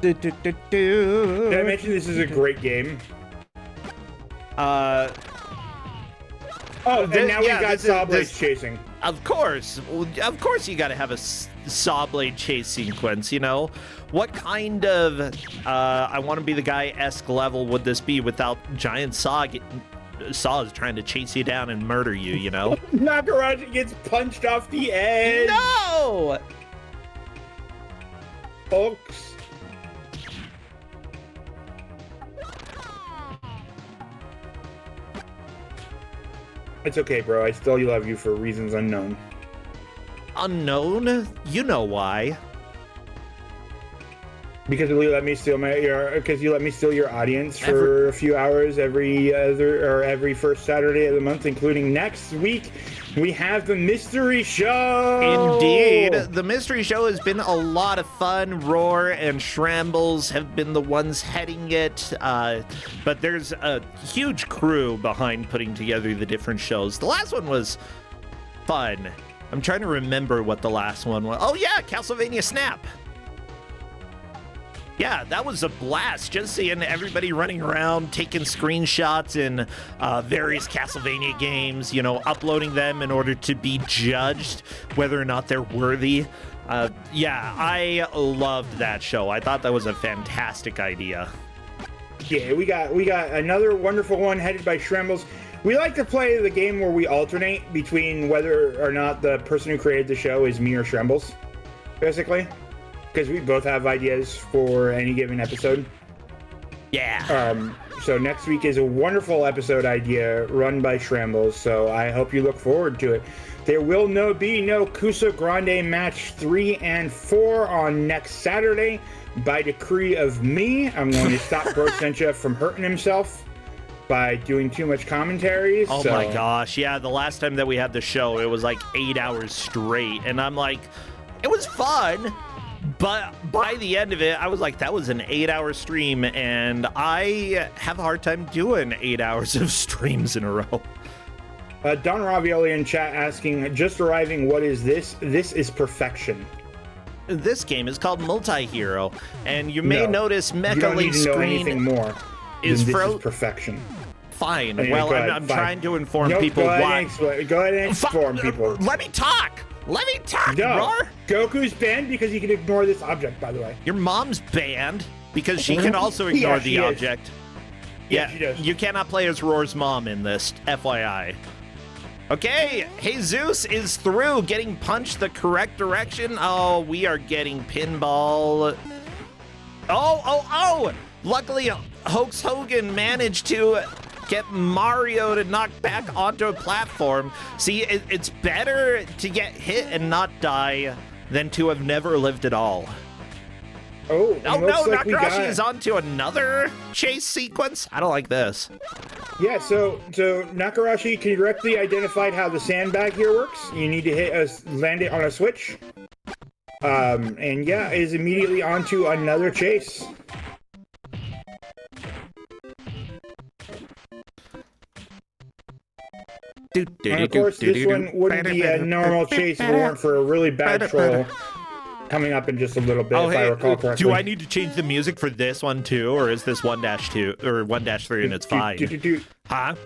[SPEAKER 2] Did I mention this is a great game? Oh, and now we got saw blades chasing.
[SPEAKER 1] Of course you gotta have a saw blade chase sequence, you know? What kind of I want to be the guy-esque level would this be without giant saws trying to chase you down and murder you, you know?
[SPEAKER 2] Nakarashi gets punched off the edge!
[SPEAKER 1] No!
[SPEAKER 2] Folks. It's okay, bro. I still love you for reasons unknown.
[SPEAKER 1] Unknown? You know why.
[SPEAKER 2] Because you let me steal your audience for a few hours every first Saturday of the month, including next week. We have the mystery show.
[SPEAKER 1] Indeed, the mystery show has been a lot of fun. Roar and Shrambles have been the ones heading it, but there's a huge crew behind putting together the different shows. The last one was fun. I'm trying to remember what the last one was. Oh yeah, Castlevania Snap. Yeah, that was a blast, just seeing everybody running around, taking screenshots in various Castlevania games, you know, uploading them in order to be judged whether or not they're worthy. Yeah, I loved that show. I thought that was a fantastic idea.
[SPEAKER 2] Yeah, we got another wonderful one headed by Shrambles. We like to play the game where we alternate between whether or not the person who created the show is me or Shrambles, basically. Because we both have ideas for any given episode.
[SPEAKER 1] Yeah.
[SPEAKER 2] So next week is a wonderful episode idea run by Shrambles, so I hope you look forward to it. There will be no Kusogrand8 match 3 and 4 on next Saturday. By decree of me, I'm going to stop Bro Sencha from hurting himself by doing too much commentary.
[SPEAKER 1] Oh my gosh, yeah, the last time that we had the show, it was like 8 hours straight, and I'm like, it was fun. But by the end of it, I was like, that was an 8-hour stream, and I have a hard time doing 8 hours of streams in a row.
[SPEAKER 2] Don Ravioli in chat asking, just arriving, what is this? This is perfection.
[SPEAKER 1] This game is called Multihero, and you may notice Mecha
[SPEAKER 2] you don't need
[SPEAKER 1] Link
[SPEAKER 2] to know
[SPEAKER 1] screen
[SPEAKER 2] anything more
[SPEAKER 1] is
[SPEAKER 2] this is perfection.
[SPEAKER 1] Fine.
[SPEAKER 2] Anyway,
[SPEAKER 1] well, I'm trying to inform people why.
[SPEAKER 2] Go ahead and inform people.
[SPEAKER 1] Let me talk. Let me talk,
[SPEAKER 2] No,
[SPEAKER 1] Roar.
[SPEAKER 2] Goku's banned because he can ignore this object, by the way.
[SPEAKER 1] Your mom's banned because she can also ignore the object.
[SPEAKER 2] Yeah, she does.
[SPEAKER 1] You cannot play as Roar's mom in this, FYI. Okay, Jesus is through, getting punched the correct direction. Oh, we are getting pinball. Oh! Luckily, Hulk Hogan managed to get Mario to knock back onto a platform. See, it's better to get hit and not die than to have never lived at all.
[SPEAKER 2] Oh
[SPEAKER 1] no, Nakarashi is onto another chase sequence? I don't like this.
[SPEAKER 2] Yeah, so Nakarashi correctly identified how the sandbag here works. You need to land it on a switch. And yeah, is immediately onto another chase. And of course, this one wouldn't be a normal chase if it weren't for a really bad troll coming up in just a little bit, if I recall correctly.
[SPEAKER 1] Do I need to change the music for this one too, or is this 1-2 or 1-3 and it's fine? Huh?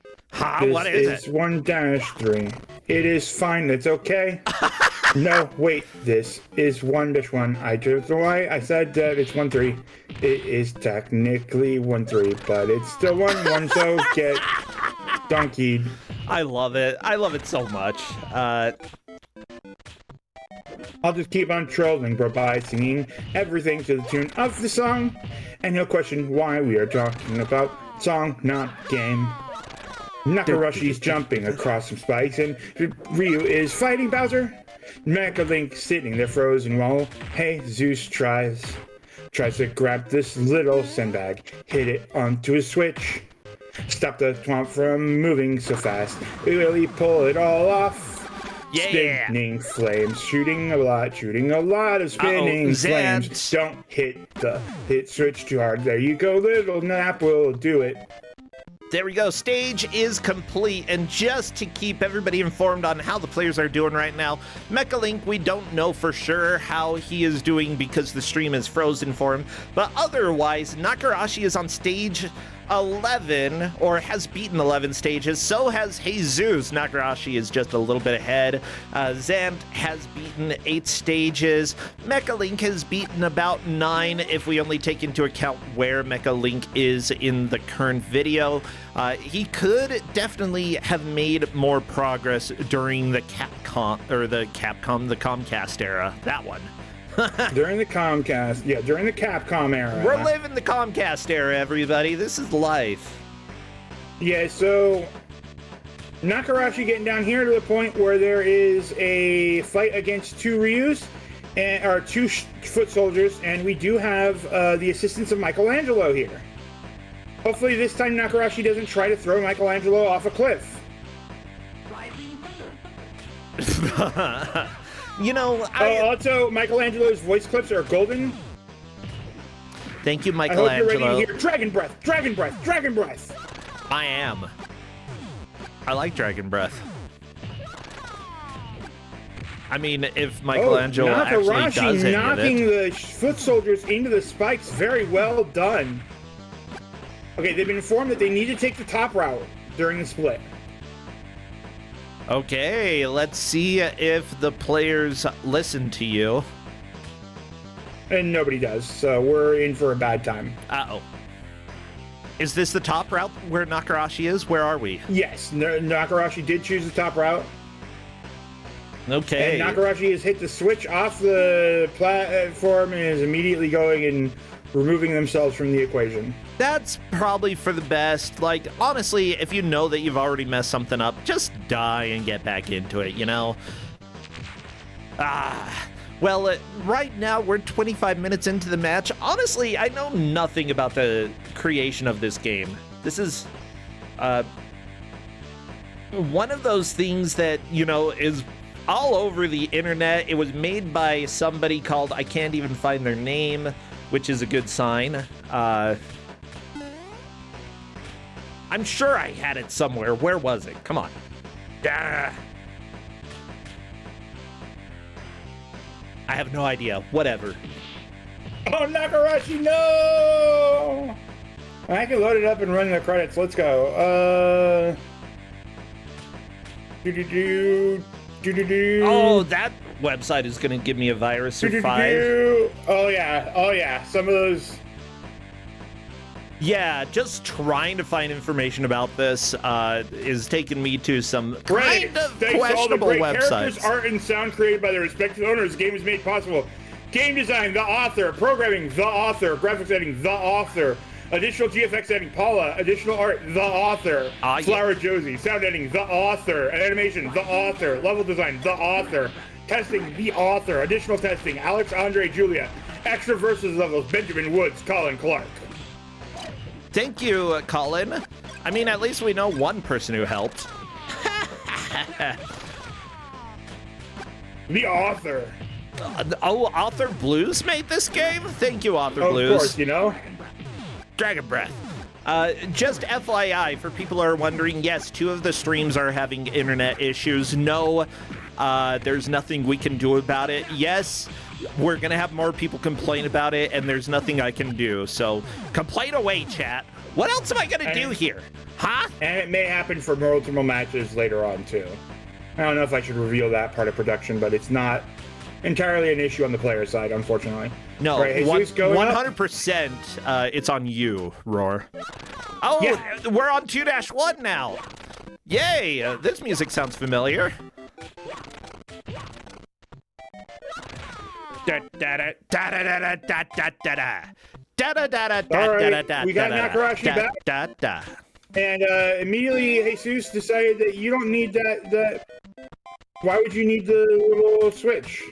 [SPEAKER 1] What is it?
[SPEAKER 2] It's 1-3. It is fine. It's okay. No, wait. This is 1-1. I don't know why I said that it's 1-3. It is technically 1-3, but it's still 1-1. So get donkeyed.
[SPEAKER 1] I love it. I love it so much.
[SPEAKER 2] I'll just keep on trolling bro by singing everything to the tune of the song, and he'll question why we are talking about song, not game. Nakarashi's jumping across some spikes, and Ryu is fighting Bowser. Mecha Link sitting there frozen while Jesus tries to grab this little sandbag, hit it onto his switch. Stop the twomp from moving so fast. Really pull it all off.
[SPEAKER 1] Yeah.
[SPEAKER 2] Spinning flames, shooting a lot of spinning flames. Don't hit the hit switch too hard. There you go, little nap will do it.
[SPEAKER 1] There we go. Stage is complete, and just to keep everybody informed on how the players are doing right now, Mecha Link, we don't know for sure how he is doing because the stream is frozen for him, but otherwise, Nakarashi is on stage 11, or has beaten 11 stages. So has Jesus. Nakarashi is just a little bit ahead. Zant has beaten 8 stages. Mecha Link has beaten about 9 if we only take into account where Mecha Link is in the current video. He could definitely have made more progress during the the Comcast era. That one.
[SPEAKER 2] During the Capcom era.
[SPEAKER 1] We're living the Comcast era, everybody. This is life.
[SPEAKER 2] Yeah, so Nakarashi getting down here to the point where there is a fight against 2 Ryus, or 2 foot soldiers, and we do have the assistance of Michelangelo here. Hopefully this time Nakarashi doesn't try to throw Michelangelo off a cliff.
[SPEAKER 1] You know,
[SPEAKER 2] also, Michelangelo's voice clips are golden.
[SPEAKER 1] Thank you, Michelangelo.
[SPEAKER 2] I hope you're ready to hear Dragon Breath, Dragon Breath, Dragon Breath.
[SPEAKER 1] I am. I like Dragon Breath. I mean, if Michelangelo actually does any
[SPEAKER 2] knocking the foot soldiers into the spikes, very well done. Okay, they've been informed that they need to take the top route during the split.
[SPEAKER 1] Okay, let's see if the players listen to you.
[SPEAKER 2] And nobody does, so we're in for a bad time.
[SPEAKER 1] Uh-oh. Is this the top route where Nakarashi is? Where are we?
[SPEAKER 2] Yes, Nakarashi did choose the top route.
[SPEAKER 1] Okay.
[SPEAKER 2] And Nakarashi has hit the switch off the platform and is immediately going and removing themselves from the equation.
[SPEAKER 1] That's probably for the best. Like, honestly, if you know that you've already messed something up, just die and get back into it, you know? Well, right now we're 25 minutes into the match. Honestly, I know nothing about the creation of this game. This is one of those things that, you know, is all over the internet. It was made by somebody called, I can't even find their name, which is a good sign. I'm sure I had it somewhere. Where was it? Come on. I have no idea. Whatever.
[SPEAKER 2] Oh, Nakarashi, no! I can load it up and run the credits. Let's go.
[SPEAKER 1] Oh, that website is going to give me a virus of 5.
[SPEAKER 2] Oh, yeah. Some of those...
[SPEAKER 1] Yeah, just trying to find information about this is taking me to some kind of questionable websites.
[SPEAKER 2] Characters, art, and sound created by the respective owners. The game is made possible. Game design, the author. Programming, the author. Graphics editing, the author. Additional GFX editing, Paula. Additional art, the author. Flower Josie. Sound editing, the author. Animation, the author. Level design, the author. Testing, the author. Additional testing, Alex, Andre, Julia. Extra versus levels, Benjamin Woods, Colin Clark.
[SPEAKER 1] Thank you, Colin. I mean, at least we know one person who helped.
[SPEAKER 2] The author.
[SPEAKER 1] Author Blues made this game? Thank you, Author Blues.
[SPEAKER 2] Of course, you know.
[SPEAKER 1] Dragon Breath. Just FYI, for people who are wondering, yes, 2 of the streams are having internet issues. No, there's nothing we can do about it. Yes, we're going to have more people complain about it, and there's nothing I can do. So complain away, chat. What else am I going to do here? Huh?
[SPEAKER 2] And it may happen for multiple matches later on, too. I don't know if I should reveal that part of production, but it's not entirely an issue on the player side, unfortunately.
[SPEAKER 1] No,
[SPEAKER 2] right,
[SPEAKER 1] 100% it's on you, Roar. Oh, yeah. We're on 2-1 now. Yay, this music sounds familiar.
[SPEAKER 2] All right, we got Nakarashi back. And immediately Jesus decided that you don't need that Why would you need the little switch?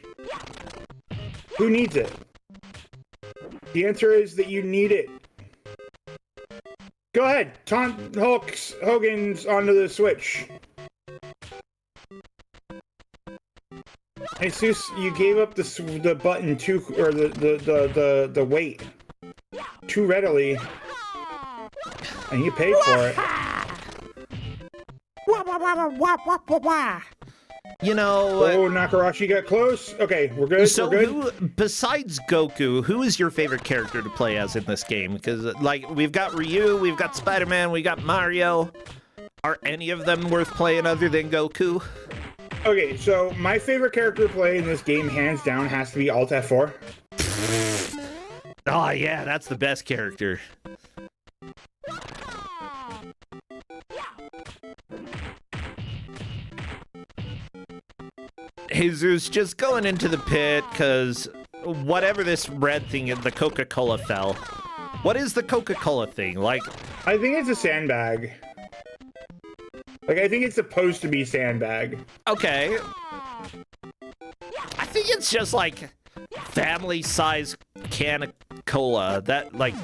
[SPEAKER 2] Who needs it? The answer is that you need it. Go ahead, taunt Hogan's onto the switch. Jesus, you gave up the button too, or the weight too readily, and you paid for it.
[SPEAKER 1] You know.
[SPEAKER 2] Oh, Nakarashi got close. Okay, we're good.
[SPEAKER 1] So,
[SPEAKER 2] we're good.
[SPEAKER 1] Besides Goku, who is your favorite character to play as in this game? Because, like, we've got Ryu, we've got Spider-Man, we got Mario. Are any of them worth playing other than Goku?
[SPEAKER 2] Okay, so my favorite character to play in this game, hands down, has to be Alt F4.
[SPEAKER 1] Oh, yeah, that's the best character. Jesus, just going into the pit, because whatever this red thing is, the Coca-Cola fell. What is the Coca-Cola thing? Like,
[SPEAKER 2] I think it's a sandbag. Like, I think it's supposed to be sandbag.
[SPEAKER 1] okay. I think it's just, like, family-size can of cola. That, like,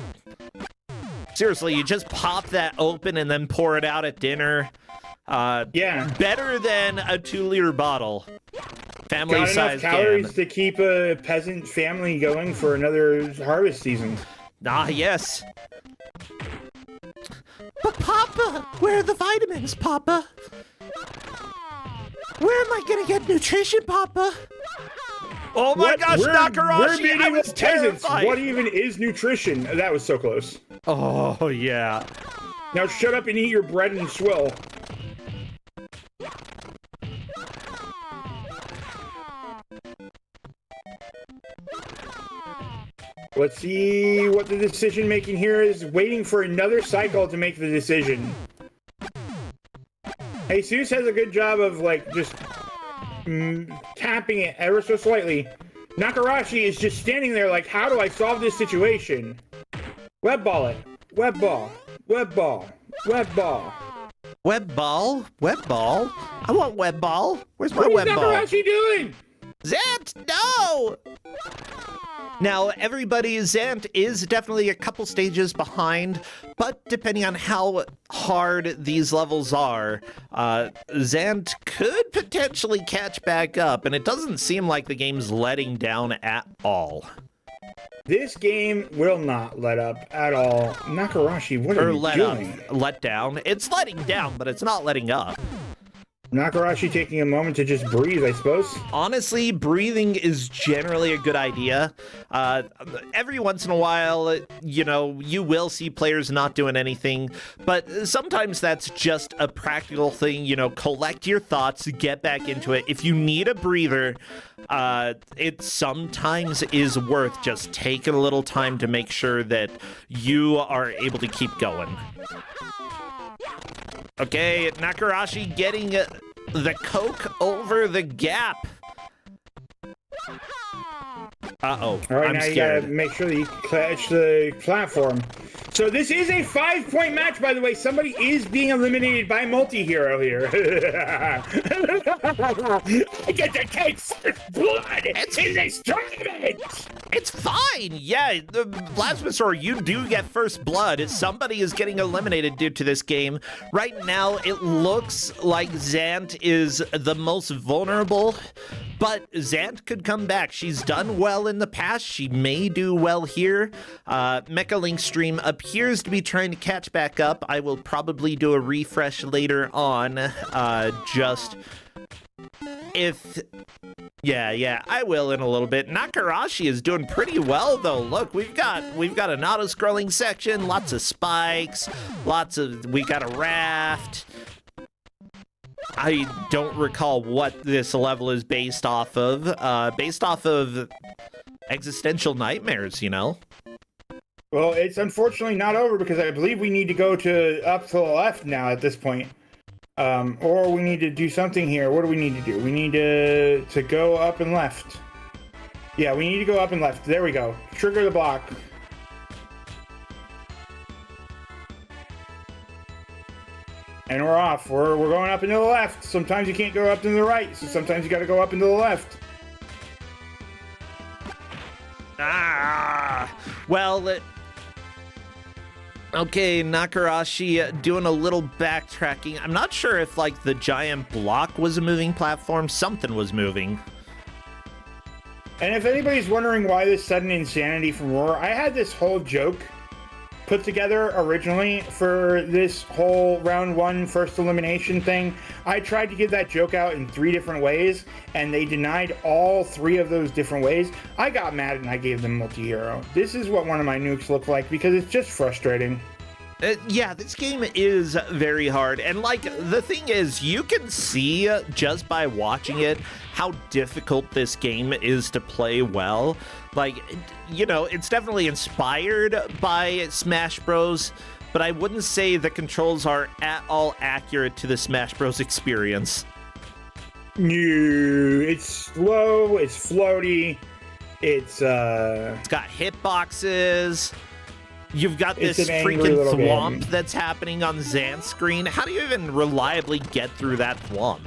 [SPEAKER 1] seriously, you just pop that open and then pour it out at dinner.
[SPEAKER 2] Yeah.
[SPEAKER 1] Better than a 2-liter bottle. Family
[SPEAKER 2] Got enough
[SPEAKER 1] size
[SPEAKER 2] calories
[SPEAKER 1] can.
[SPEAKER 2] to keep a peasant family going for another harvest season.
[SPEAKER 1] Ah, yes. But Papa, where are the vitamins, Papa? Where am I gonna get nutrition, Papa? Oh my gosh, Nakarashi,
[SPEAKER 2] We're meeting
[SPEAKER 1] I was
[SPEAKER 2] with peasants.
[SPEAKER 1] terrified.
[SPEAKER 2] What even is nutrition? That was so close.
[SPEAKER 1] Oh, yeah.
[SPEAKER 2] Now shut up and eat your bread and swill. Let's see what the decision making here is. Waiting for another cycle to make the decision. Jesus has a good job of, like, just tapping it ever so slightly. Nakarashi is just standing there like, how do I solve this situation? Web ball it. Web ball. Web ball. Web ball.
[SPEAKER 1] Web ball? Web ball? I want web ball. Where's my
[SPEAKER 2] What
[SPEAKER 1] web
[SPEAKER 2] is
[SPEAKER 1] ball?
[SPEAKER 2] Nakarashi doing?
[SPEAKER 1] Zant, no! Now, everybody, Zant is definitely a couple stages behind, but depending on how hard these levels are, Zant could potentially catch back up, and it doesn't seem like the game's letting down at all.
[SPEAKER 2] This game will not let up at all. Nakarashi, what are you doing?
[SPEAKER 1] Let down. It's letting down, but it's not letting up.
[SPEAKER 2] Nakarashi taking a moment to just breathe, I suppose.
[SPEAKER 1] Honestly, breathing is generally a good idea. Every once in a while, you know, you will see players not doing anything, but sometimes that's just a practical thing. You know, collect your thoughts, get back into it. If you need a breather, it sometimes is worth just taking a little time to make sure that you are able to keep going. Okay, Nakarashi getting the Coke over the gap. Uh-oh,
[SPEAKER 2] All right,
[SPEAKER 1] I'm
[SPEAKER 2] now
[SPEAKER 1] scared.
[SPEAKER 2] you gotta make sure that you catch the platform. So this is a 5-point match, by the way. Somebody is being eliminated by Multihero here. I get to take first blood in this tournament!
[SPEAKER 1] It's fine. Yeah, the Blasphemous, you do get first blood. Somebody is getting eliminated due to this game. Right now, it looks like Zant is the most vulnerable, but Zant could come back. She's done well in the past. She may do well here. Mecha Link stream appears to be trying to catch back up. I will probably do a refresh later on. Yeah, I will in a little bit. Nakarashi is doing pretty well though. Look, we've got an auto-scrolling section, lots of spikes, we got a raft. I don't recall what this level is based off of. Based off of existential nightmares, you know?
[SPEAKER 2] Well, it's unfortunately not over because I believe we need to go up to the left now at this point. Or we need to do something here. What do we need to do? We need to go up and left. Yeah, we need to go up and left. There we go. Trigger the block. And we're off. We're going up and to the left. Sometimes you can't go up and to the right, so sometimes you got to go up and to the left.
[SPEAKER 1] Well, okay, Nakarashi doing a little backtracking. I'm not sure if, like, the giant block was a moving platform. Something was moving.
[SPEAKER 2] And if anybody's wondering why this sudden insanity from Roar, I had this whole joke put together originally for this whole round one first elimination thing. I tried to give that joke out in 3 different ways, and they denied all 3 of those different ways. I got mad and I gave them multi-hero. This is what one of my nukes look like because it's just frustrating.
[SPEAKER 1] Yeah, this game is very hard. And, like, the thing is, you can see just by watching it how difficult this game is to play well. Like, you know, it's definitely inspired by Smash Bros., but I wouldn't say the controls are at all accurate to the Smash Bros. Experience.
[SPEAKER 2] No, it's slow, it's floaty, it's
[SPEAKER 1] got hitboxes. You've got this freaking thwomp that's happening on Xant's screen. How do you even reliably get through that thwomp?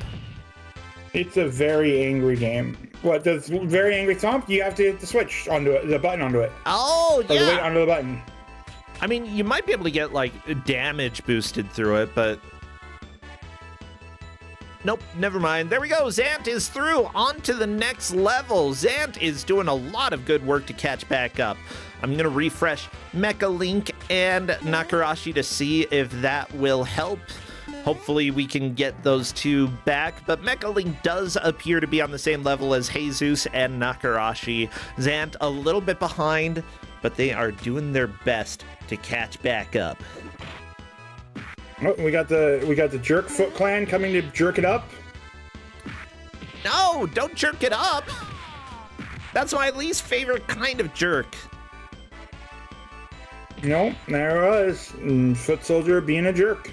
[SPEAKER 2] It's a very angry game. What, the very angry thwomp? You have to hit the switch onto it, the button onto it.
[SPEAKER 1] Oh, yeah.
[SPEAKER 2] Or the weight onto the button.
[SPEAKER 1] I mean, you might be able to get, like, damage boosted through it, but... Nope, never mind. There we go. Xant is through. On to the next level. Xant is doing a lot of good work to catch back up. I'm going to refresh Mecha Link and Nakarashi to see if that will help. Hopefully we can get those 2 back, but Mecha Link does appear to be on the same level as Jesus and Nakarashi. Xant a little bit behind, but they are doing their best to catch back up.
[SPEAKER 2] Oh, we got the Jerk Foot Clan coming to jerk it up.
[SPEAKER 1] No, don't jerk it up. That's my least favorite kind of jerk.
[SPEAKER 2] No, there it was. Foot Soldier being a jerk.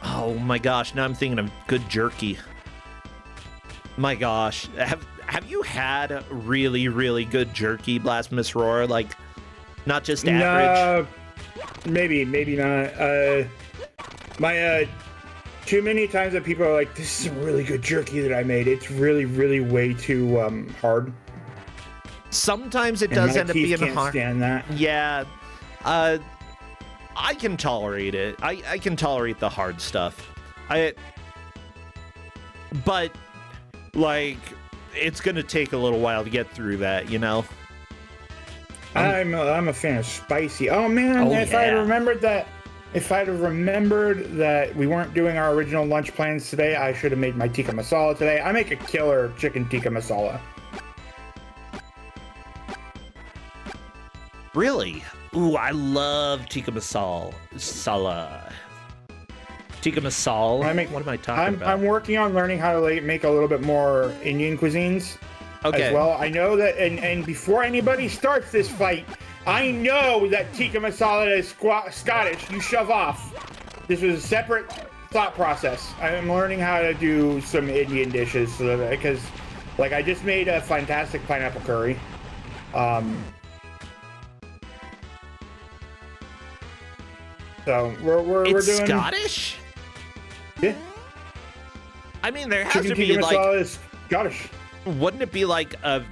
[SPEAKER 1] Oh my gosh, now I'm thinking of good jerky. My gosh, have you had really, really good jerky, Blasphemous Roar? Like, not just average?
[SPEAKER 2] Maybe not. Too many times that people are like, this is some really good jerky that I made. It's really, really way too hard.
[SPEAKER 1] Sometimes it does end up being hard.
[SPEAKER 2] Can't stand that.
[SPEAKER 1] Yeah. I can tolerate it. I can tolerate the hard stuff. But, like, it's gonna take a little while to get through that, you know?
[SPEAKER 2] I'm a fan of spicy. Oh man, if I had remembered that we weren't doing our original lunch plans today, I should have made my tikka masala today. I make a killer chicken tikka masala.
[SPEAKER 1] Really? Ooh, I love tikka masala. Tikka masala? What am I talking about?
[SPEAKER 2] I'm working on learning how to make a little bit more Indian cuisines as well. I know that, and before anybody starts this fight, I know that tikka masala is Scottish. You shove off. This was a separate thought process. I'm learning how to do some Indian dishes because, like, I just made a fantastic pineapple curry. So we're doing
[SPEAKER 1] Scottish.
[SPEAKER 2] Yeah.
[SPEAKER 1] I mean, there has
[SPEAKER 2] chicken
[SPEAKER 1] to be
[SPEAKER 2] tikka
[SPEAKER 1] like
[SPEAKER 2] masala is Scottish.
[SPEAKER 1] Wouldn't it be like a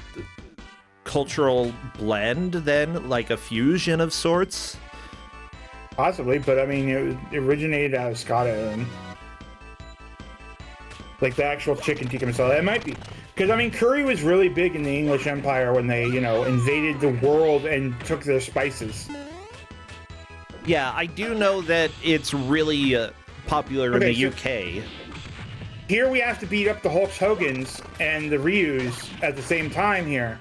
[SPEAKER 1] cultural blend then, like a fusion of sorts?
[SPEAKER 2] Possibly, but I mean, it originated out of Scotland. Like the actual chicken tikka masala, it might be. Because, I mean, curry was really big in the English Empire when they, invaded the world and took their spices.
[SPEAKER 1] Yeah, I do know that it's really popular in the UK.
[SPEAKER 2] Here we have to beat up the Hulk Hogan's and the Ryus at the same time here.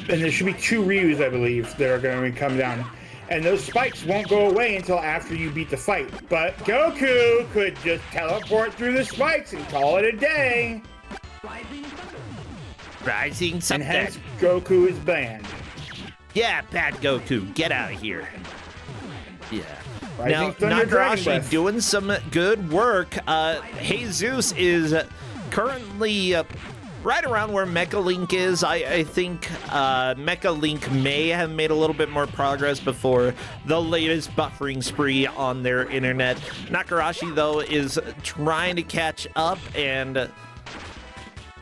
[SPEAKER 2] And there should be 2 Ryus, I believe, that are going to come down. And those spikes won't go away until after you beat the fight. But Goku could just teleport through the spikes and call it a day.
[SPEAKER 1] Rising something.
[SPEAKER 2] And hence, Goku is banned.
[SPEAKER 1] Yeah, bad Goku, get out of here. Yeah.
[SPEAKER 2] Rising
[SPEAKER 1] Now, Nakarashi doing some good work. Jesus is currently right around where Mecha Link is. I think Mecha Link may have made a little bit more progress before the latest buffering spree on their internet. Nakarashi, though, is trying to catch up, and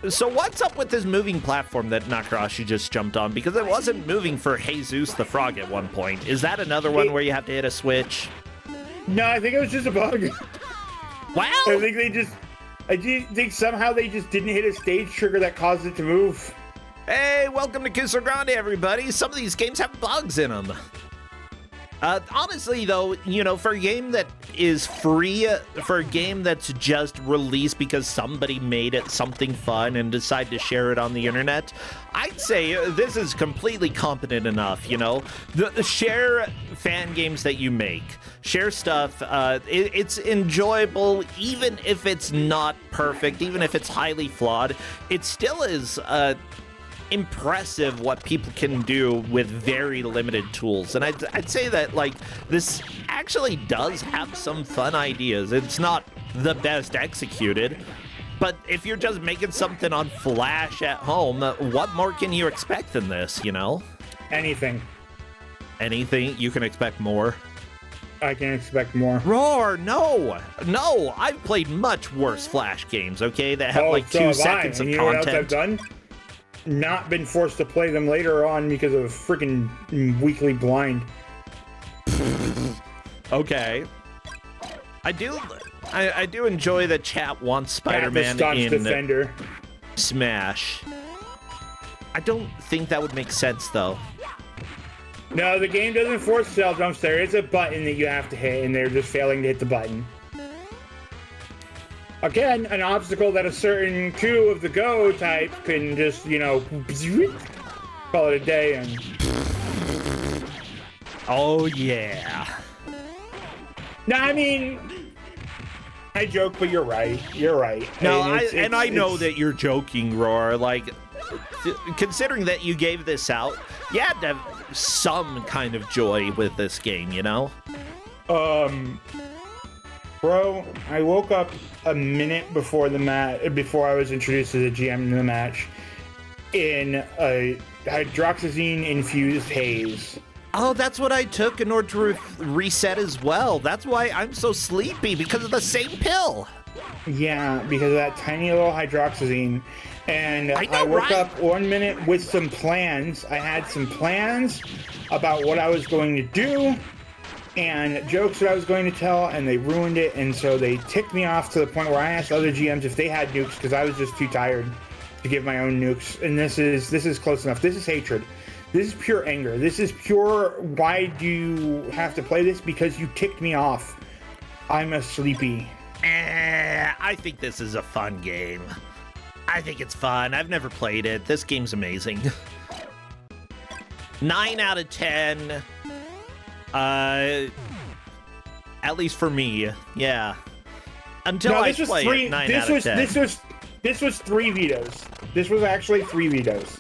[SPEAKER 1] so what's up with this moving platform that Nakarashi just jumped on? Because it wasn't moving for Jesus the Frog at one point. Is that another one where you have to hit a switch?
[SPEAKER 2] No, I think it was just a bug.
[SPEAKER 1] Wow!
[SPEAKER 2] I think somehow they just didn't hit a stage trigger that caused it to move.
[SPEAKER 1] Hey, welcome to Kusogrand8, everybody. Some of these games have bugs in them. Honestly, though, you know, for a game that is free, for a game that's just released because somebody made it something fun and decided to share it on the internet, I'd say this is completely competent enough, you know? Share fan games that you make. Share stuff. It's enjoyable, even if it's not perfect, even if it's highly flawed. It still is impressive what people can do with very limited tools, and I'd say that, like, this actually does have some fun ideas. It's not the best executed, but if you're just making something on Flash at home, what more can you expect than this, you know?
[SPEAKER 2] Anything
[SPEAKER 1] You can expect more.
[SPEAKER 2] I can expect more.
[SPEAKER 1] Roar, no, I've played much worse Flash games, okay, that have like 2 seconds of
[SPEAKER 2] content. You know what else I've done? Not been forced to play them later on because of freaking weekly blind.
[SPEAKER 1] Okay. I do enjoy that chat wants Spider-Man in
[SPEAKER 2] defender.
[SPEAKER 1] Smash. I don't think that would make sense, though.
[SPEAKER 2] No, the game doesn't force cell jumps. There is a button that you have to hit, and they're just failing to hit the button. Again, an obstacle that a certain Q of the Go type can just, you know, call it a day and...
[SPEAKER 1] Oh, yeah.
[SPEAKER 2] No, I mean, I joke, but you're right. You're right.
[SPEAKER 1] No, I know that you're joking, Roar. Like, considering that you gave this out, you had to have some kind of joy with this game, you know?
[SPEAKER 2] Bro, I woke up a minute before the before I was introduced to the GM in the match, in a hydroxyzine-infused haze.
[SPEAKER 1] Oh, that's what I took in order to reset as well. That's why I'm so sleepy, because of the same pill.
[SPEAKER 2] Yeah, because of that tiny little hydroxyzine. And I woke up 1 minute with some plans. I had some plans about what I was going to do and jokes that I was going to tell, and they ruined it. And so they ticked me off to the point where I asked other GMs if they had nukes, because I was just too tired to give my own nukes. And this is close enough. This is hatred. This is pure anger. This is pure, why do you have to play this? Because you ticked me off. I'm a sleepy.
[SPEAKER 1] I think this is a fun game. I think it's fun. I've never played it. This game's amazing. 9 out of 10. At least for me, yeah. Until I play it, 9 out of 10.
[SPEAKER 2] This was 3 vetoes. This was actually 3 vetoes.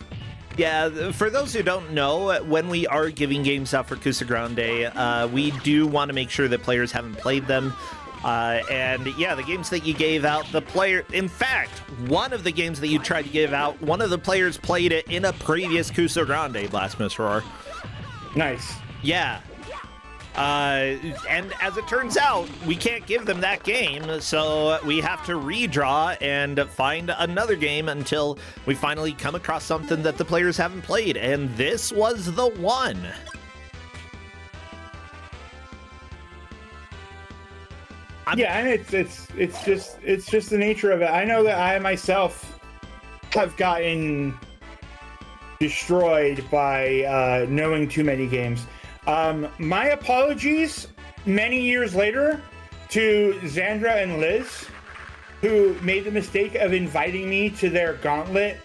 [SPEAKER 1] Yeah, for those who don't know, when we are giving games out for Kusogrand8, we do want to make sure that players haven't played them. And yeah, the games that you gave out, in fact, one of the games that you tried to give out, one of the players played it in a previous Kusogrand8 Blasphemous Roar.
[SPEAKER 2] Nice.
[SPEAKER 1] Yeah. And as it turns out, we can't give them that game, so we have to redraw and find another game until we finally come across something that the players haven't played, and this was the one.
[SPEAKER 2] Yeah, and it's just the nature of it. I know that I myself have gotten destroyed by knowing too many games. My apologies many years later to Xandra and Liz, who made the mistake of inviting me to their gauntlet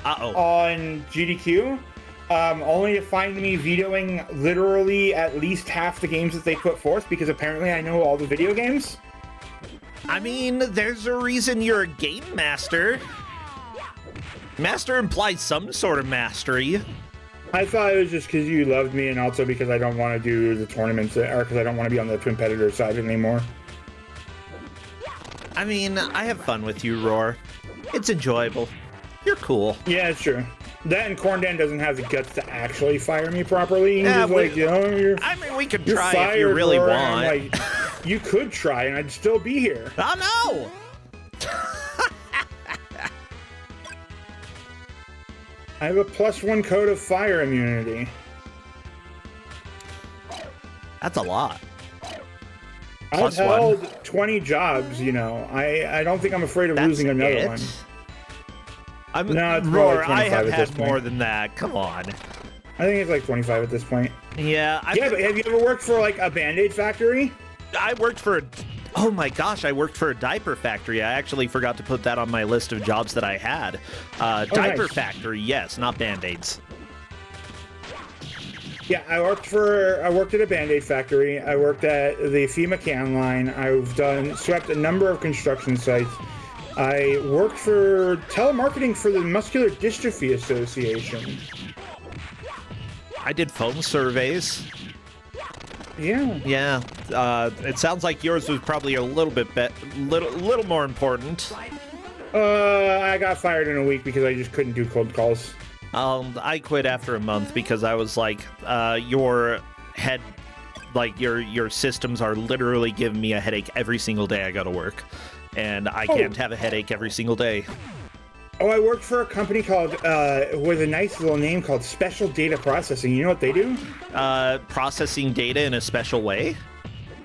[SPEAKER 2] on GDQ, only to find me vetoing literally at least half the games that they put forth, because apparently I know all the video games.
[SPEAKER 1] I mean, there's a reason you're a game master. Master implies some sort of mastery.
[SPEAKER 2] I thought it was just because you loved me, and also because I don't want to do the tournaments, or because I don't want to be on the competitor side anymore.
[SPEAKER 1] I mean, I have fun with you, Roar. It's enjoyable. You're cool.
[SPEAKER 2] Yeah, it's true. That and Corndan doesn't have the guts to actually fire me properly. He's
[SPEAKER 1] Yeah,
[SPEAKER 2] just like,
[SPEAKER 1] I mean, we could
[SPEAKER 2] you're
[SPEAKER 1] try
[SPEAKER 2] fired,
[SPEAKER 1] if you really
[SPEAKER 2] Rory.
[SPEAKER 1] want.
[SPEAKER 2] I'm like, you could try, and I'd still be here.
[SPEAKER 1] Oh, no!
[SPEAKER 2] I have a +1 code of fire immunity.
[SPEAKER 1] That's a lot.
[SPEAKER 2] I've held 20 jobs, you know. I don't think I'm afraid of losing another one. No, it's
[SPEAKER 1] Roar,
[SPEAKER 2] probably
[SPEAKER 1] I
[SPEAKER 2] 25
[SPEAKER 1] have
[SPEAKER 2] at this
[SPEAKER 1] had
[SPEAKER 2] point.
[SPEAKER 1] more than that. Come on.
[SPEAKER 2] I think it's like 25 at this point.
[SPEAKER 1] Yeah.
[SPEAKER 2] Yeah, but have you ever worked for like a Band-Aid factory?
[SPEAKER 1] I worked for oh my gosh, I worked for a diaper factory. I actually forgot to put that on my list of jobs that I had. Diaper
[SPEAKER 2] nice.
[SPEAKER 1] factory, yes, not Band-Aids.
[SPEAKER 2] Yeah, I worked at a Band-Aid factory. I worked at the FEMA can line. I've swept a number of construction sites. I worked for telemarketing for the Muscular Dystrophy Association.
[SPEAKER 1] I did phone surveys.
[SPEAKER 2] Yeah.
[SPEAKER 1] Yeah, it sounds like yours was probably a little bit little more important.
[SPEAKER 2] I got fired in a week because I just couldn't do cold calls.
[SPEAKER 1] I quit after a month because I was like, your head, like your systems are literally giving me a headache every single day I go to work, and I can't have a headache every single day.
[SPEAKER 2] Oh, I worked for a company called, with a nice little name called Special Data Processing. You know what they do?
[SPEAKER 1] Processing data in a special way?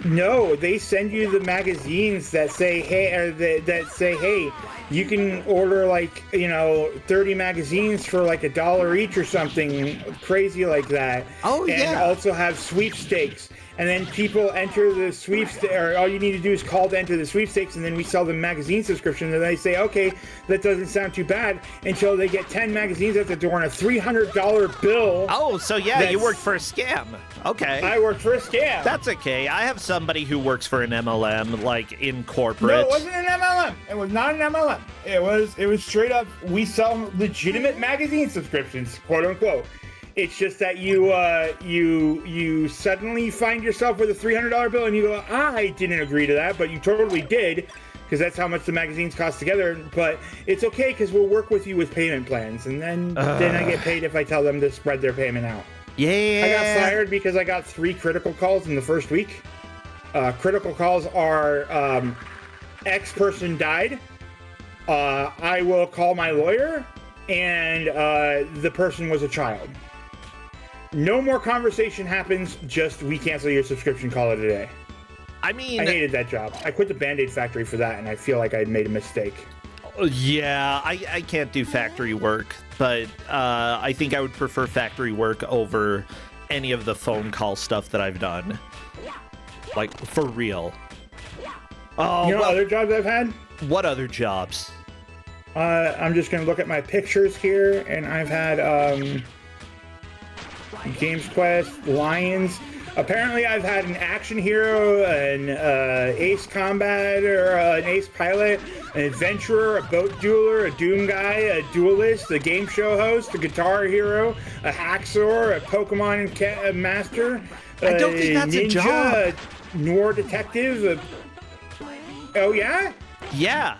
[SPEAKER 2] No, they send you the magazines that say, hey, you can order like, 30 magazines for like $1 each or something crazy like that.
[SPEAKER 1] Oh, yeah.
[SPEAKER 2] And also have sweepstakes. And then people enter the sweepstakes, or all you need to do is call to enter the sweepstakes, and then we sell them magazine subscription, and they say, okay, that doesn't sound too bad, until they get 10 magazines at the door and a $300 bill.
[SPEAKER 1] Oh, so yeah, you worked for a scam. Okay.
[SPEAKER 2] I worked for a scam.
[SPEAKER 1] That's okay. I have somebody who works for an MLM, like in corporate.
[SPEAKER 2] No, it wasn't an MLM. It was not an MLM. It was straight up, we sell legitimate magazine subscriptions, quote unquote. It's just that you suddenly find yourself with a $300 bill and you go, I didn't agree to that, but you totally did, because that's how much the magazines cost together. But it's okay, because we'll work with you with payment plans, and then I get paid if I tell them to spread their payment out.
[SPEAKER 1] Yeah.
[SPEAKER 2] I got fired because I got 3 critical calls in the first week. Critical calls are X person died, I will call my lawyer, and the person was a child. No more conversation happens, just we cancel your subscription, call it a day.
[SPEAKER 1] I mean,
[SPEAKER 2] I hated that job. I quit the Band-Aid factory for that, and I feel like I made a mistake.
[SPEAKER 1] Yeah, I can't do factory work, but I think I would prefer factory work over any of the phone call stuff that I've done. Like, for real. Oh,
[SPEAKER 2] you know other jobs I've had?
[SPEAKER 1] What other jobs?
[SPEAKER 2] I'm just going to look at my pictures here, and I've had Games Quest, Lions. Apparently, I've had an action hero, an ace combater, an ace pilot, an adventurer, a boat dueler, a doom guy, a duelist, a game show host, a guitar hero, a hacksaw, a Pokemon master.
[SPEAKER 1] I don't think that's
[SPEAKER 2] ninja,
[SPEAKER 1] a job.
[SPEAKER 2] A noir detective. Oh yeah?
[SPEAKER 1] Yeah.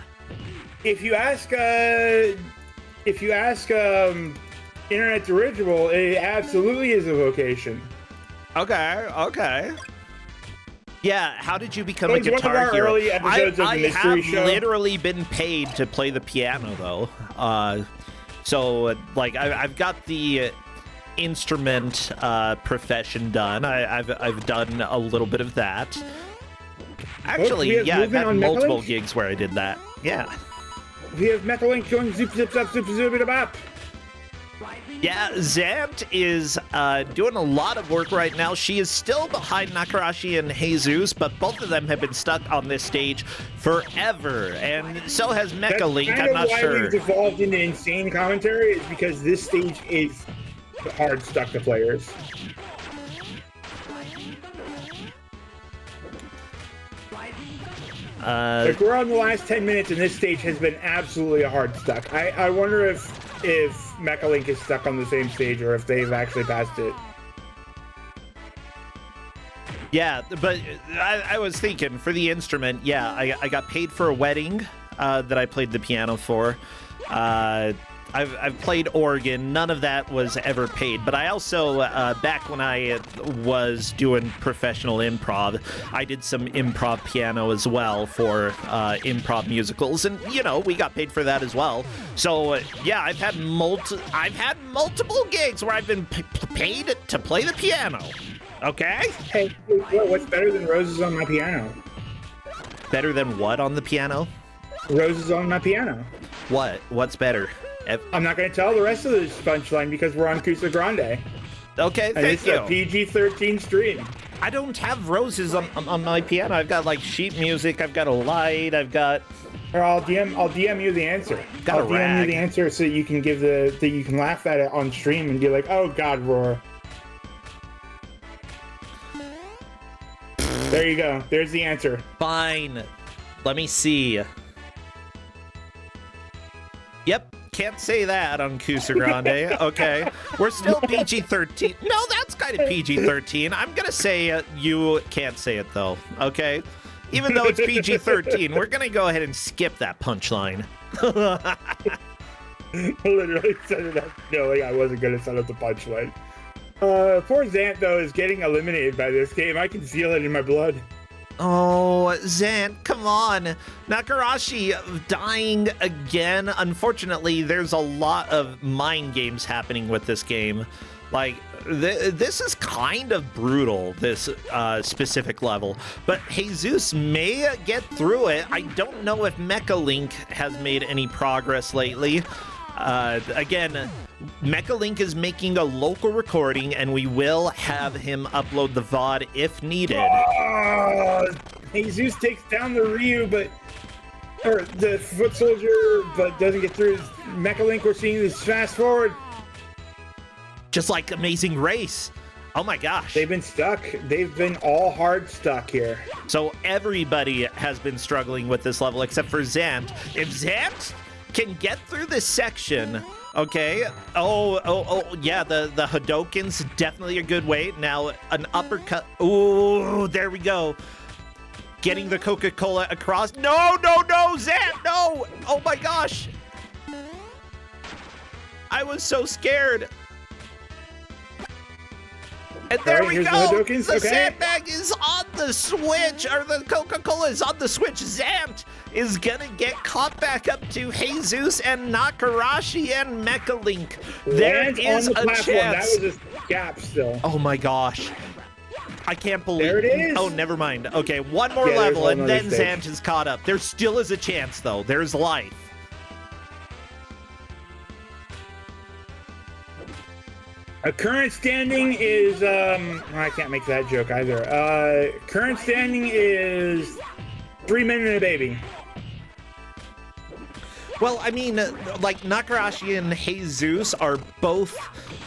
[SPEAKER 2] If you ask Internet Dirigible, it absolutely is a vocation.
[SPEAKER 1] Okay. Yeah, how did you become a
[SPEAKER 2] It was one of
[SPEAKER 1] guitar
[SPEAKER 2] our
[SPEAKER 1] hero?
[SPEAKER 2] early episodes of the mystery show.
[SPEAKER 1] I have literally been paid to play the piano, though. So, like, I've got the instrument profession done. I've done a little bit of that. Actually, yeah, I've had multiple gigs where I did that. Yeah.
[SPEAKER 2] We have Mechalink going zoop zip zap zoop zoop it bop.
[SPEAKER 1] Yeah, Zant is doing a lot of work right now. She is still behind Nakarashi and Jesus, but both of them have been stuck on this stage forever, and so has Mechalink. I'm not sure.
[SPEAKER 2] That's kind of why we've devolved into insane commentary, is because this stage is hard stuck to players. Like, we're on the last 10 minutes, and this stage has been absolutely a hard stuck. I wonder if Mechalink is stuck on the same stage, or if they've actually passed it.
[SPEAKER 1] Yeah, but I was thinking, for the instrument, yeah, I got paid for a wedding. that I played the piano for. I've played organ. None of that was ever paid. But I also, back when I was doing professional improv, I did some improv piano as well for improv musicals, and you know we got paid for that as well. So yeah, I've had multiple gigs where I've been paid to play the piano. Okay.
[SPEAKER 2] Hey, what's better than roses on my piano?
[SPEAKER 1] Better than what on the piano?
[SPEAKER 2] Roses on my piano.
[SPEAKER 1] What? What's better?
[SPEAKER 2] I'm not going to tell the rest of this punchline because we're on Kusogrand8.
[SPEAKER 1] Okay,
[SPEAKER 2] And
[SPEAKER 1] thank
[SPEAKER 2] it's
[SPEAKER 1] you.
[SPEAKER 2] a PG-13 stream.
[SPEAKER 1] I don't have roses on my piano. I've got like sheet music. I've got a light. I've got.
[SPEAKER 2] Or I'll DM you the answer.
[SPEAKER 1] Got a
[SPEAKER 2] I'll DM
[SPEAKER 1] rag.
[SPEAKER 2] you the answer so you can you can laugh at it on stream and be like, oh God, Roar. There you go. There's the answer.
[SPEAKER 1] Fine. Let me see. Yep. Can't say that on Kusogrand8. Okay. We're still PG-13. No, that's kind of PG-13. I'm going to say you can't say it, though. Okay? Even though it's PG-13, we're going to go ahead and skip that punchline.
[SPEAKER 2] Literally set it up knowing I wasn't going to set up the punchline. Poor Zant, though, is getting eliminated by this game. I can feel it in my blood.
[SPEAKER 1] Oh, Zant, come on. Nakarashi dying again. Unfortunately, there's a lot of mind games happening with this game. Like, this is kind of brutal, this specific level. But Jesus may get through it. I don't know if Mecha Link has made any progress lately. Again, Mecha Link is making a local recording, and we will have him upload the VOD if needed.
[SPEAKER 2] Jesus takes down the Ryu, or the foot soldier, but doesn't get through. Mecha Link, we're seeing this fast forward.
[SPEAKER 1] Just like Amazing Race. Oh my gosh.
[SPEAKER 2] They've been stuck. They've been all hard stuck here.
[SPEAKER 1] So everybody has been struggling with this level except for Zant. If Zant can get through this section, okay. Oh, yeah, the Hadoken's definitely a good way. Now, an uppercut. Ooh, there we go. Getting the Coca-Cola across. No, Zant, no. Oh my gosh. I was so scared. And there we go. The sandbag is on the switch, or the Coca-Cola is on the switch. Zant is gonna get caught back up to Jesus and Nakarashi and Mecha Link. There is a chance.
[SPEAKER 2] That was a gap still.
[SPEAKER 1] Oh my gosh. I can't believe.
[SPEAKER 2] There it is.
[SPEAKER 1] Oh, never mind. Okay, one more level and then Zant is caught up. There still is a chance though. There's life.
[SPEAKER 2] A current standing is, I can't make that joke either. Current standing is 3 men and a baby.
[SPEAKER 1] Well, I mean, like, Nakarashi and Jesus are both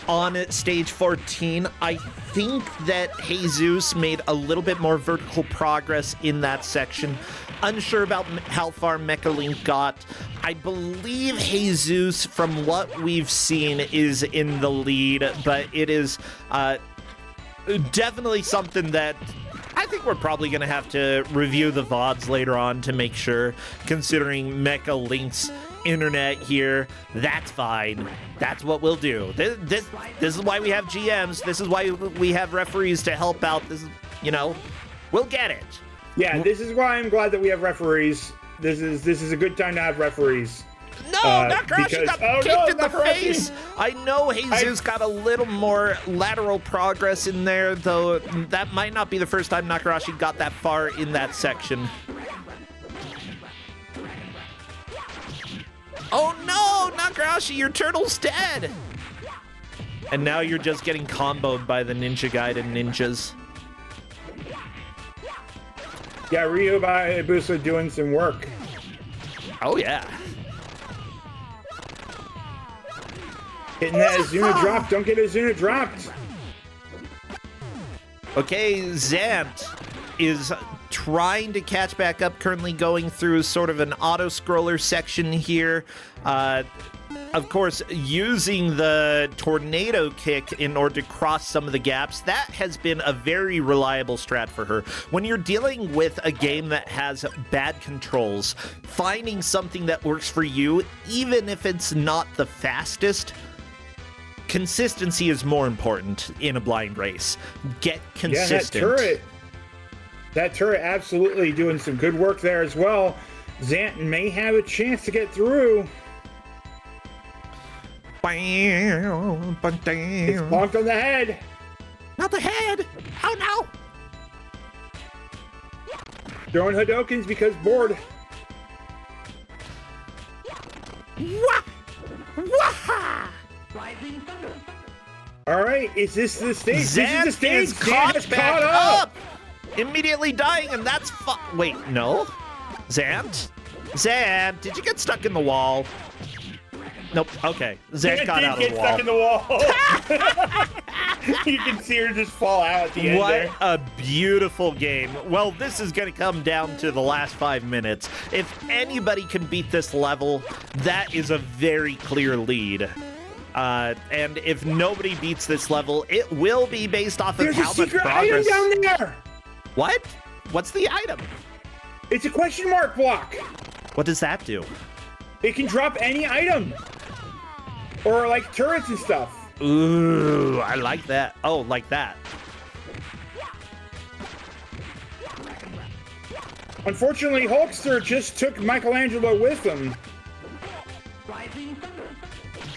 [SPEAKER 1] on stage 14. I think that Jesus made a little bit more vertical progress in that section. Unsure about how far Mecha Link got. I believe Jesus, from what we've seen, is in the lead, but it is definitely something that I think we're probably going to have to review the VODs later on to make sure, considering Mecha Link's internet here. That's fine. That's what we'll do. This is why we have GMs. This is why we have referees to help out. This is, you know, we'll get it.
[SPEAKER 2] Yeah, this is why I'm glad that we have referees. This is a good time to have referees.
[SPEAKER 1] No, Nakarashi got kicked in the face. I know Jesus got a little more lateral progress in there, though that might not be the first time Nakarashi got that far in that section. Oh no, Nakarashi, your turtle's dead. And now you're just getting comboed by the Ninja Gaiden ninjas.
[SPEAKER 2] Yeah, Ryu Hayabusa doing some work.
[SPEAKER 1] Oh yeah.
[SPEAKER 2] Hitting that Azuna drop. Don't get Azuna dropped.
[SPEAKER 1] Okay, Zant is trying to catch back up, currently going through sort of an auto-scroller section here. of course, using the tornado kick in order to cross some of the gaps, that has been a very reliable strat for her. When you're dealing with a game that has bad controls, finding something that works for you, even if it's not the fastest, consistency is more important in a blind race. Get consistent.
[SPEAKER 2] Yeah, that turret absolutely doing some good work there as well. Zant may have a chance to get through. It's bonked on the head.
[SPEAKER 1] Not the head. Oh no.
[SPEAKER 2] Throwing Hadokens because bored.
[SPEAKER 1] Wah! Wah!
[SPEAKER 2] All right, is this the stage?
[SPEAKER 1] Zant
[SPEAKER 2] this is the stage.
[SPEAKER 1] is caught
[SPEAKER 2] Zant is
[SPEAKER 1] back
[SPEAKER 2] caught
[SPEAKER 1] up. Immediately dying, and that's wait, no? Zant? Zant, did you get stuck in the wall? Nope. Okay. Zant got out of the wall.
[SPEAKER 2] Stuck in the wall. You can see her just fall out at the end there.
[SPEAKER 1] What a beautiful game. Well, this is going to come down to the last 5 minutes. If anybody can beat this level, that is a very clear lead. And if nobody beats this level, it will be based off of how much progress.
[SPEAKER 2] There's a secret item down there.
[SPEAKER 1] What? What's the item?
[SPEAKER 2] It's a question mark block.
[SPEAKER 1] What does that do?
[SPEAKER 2] It can drop any item. Or like turrets and stuff.
[SPEAKER 1] Ooh, I like that. Oh, like that.
[SPEAKER 2] Unfortunately, Hulkster just took Michelangelo with him.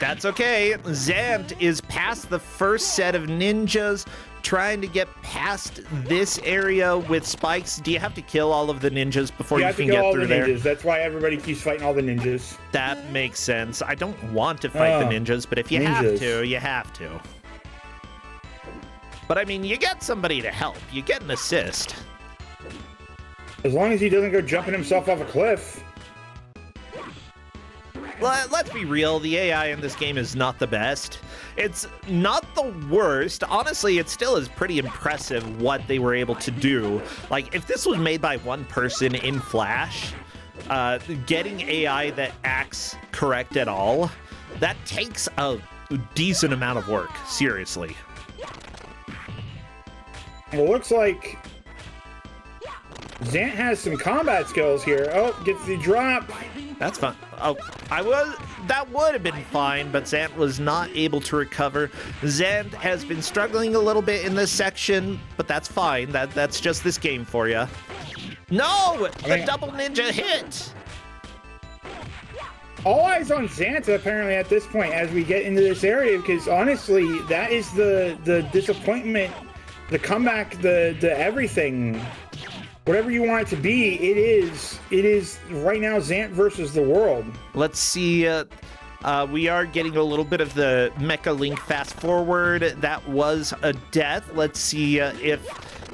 [SPEAKER 1] That's okay. Zant is past the first set of ninjas, trying to get past this area with spikes. Do you have to kill all of the ninjas before you can get through there?
[SPEAKER 2] That's why everybody keeps fighting all the ninjas.
[SPEAKER 1] That makes sense. I don't want to fight the ninjas, but if you have to, you have to. But I mean, you get somebody to help. You get an assist.
[SPEAKER 2] As long as he doesn't go jumping himself off a cliff.
[SPEAKER 1] Let's be real, the AI in this game is not the best. It's not the worst. Honestly, it still is pretty impressive what they were able to do. Like, if this was made by one person in Flash, getting AI that acts correct at all, that takes a decent amount of work, seriously.
[SPEAKER 2] Well, looks like Zant has some combat skills here. Oh, gets the drop.
[SPEAKER 1] That's fine. Oh, that would have been fine, but Zant was not able to recover. Zant has been struggling a little bit in this section, but that's fine. That's just this game for you. No, the double ninja hit.
[SPEAKER 2] All eyes on Zanta apparently at this point as we get into this area, because honestly, that is the disappointment, the comeback, the everything. Whatever you want it to be, it is right now Zant versus the world.
[SPEAKER 1] Let's see. We are getting a little bit of the Mecha Link fast forward. That was a death. Let's see if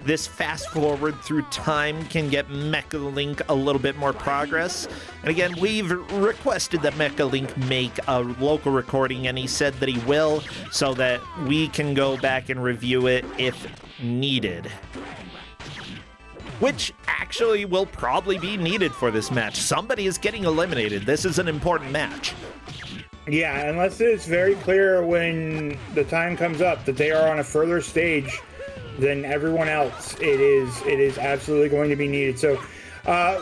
[SPEAKER 1] this fast forward through time can get Mecha Link a little bit more progress. And again, we've requested that Mecha Link make a local recording, and he said that he will, so that we can go back and review it if needed. Which actually will probably be needed for this match. Somebody is getting eliminated. This is an important match.
[SPEAKER 2] Yeah, unless it's very clear when the time comes up that they are on a further stage than everyone else, it is absolutely going to be needed. So,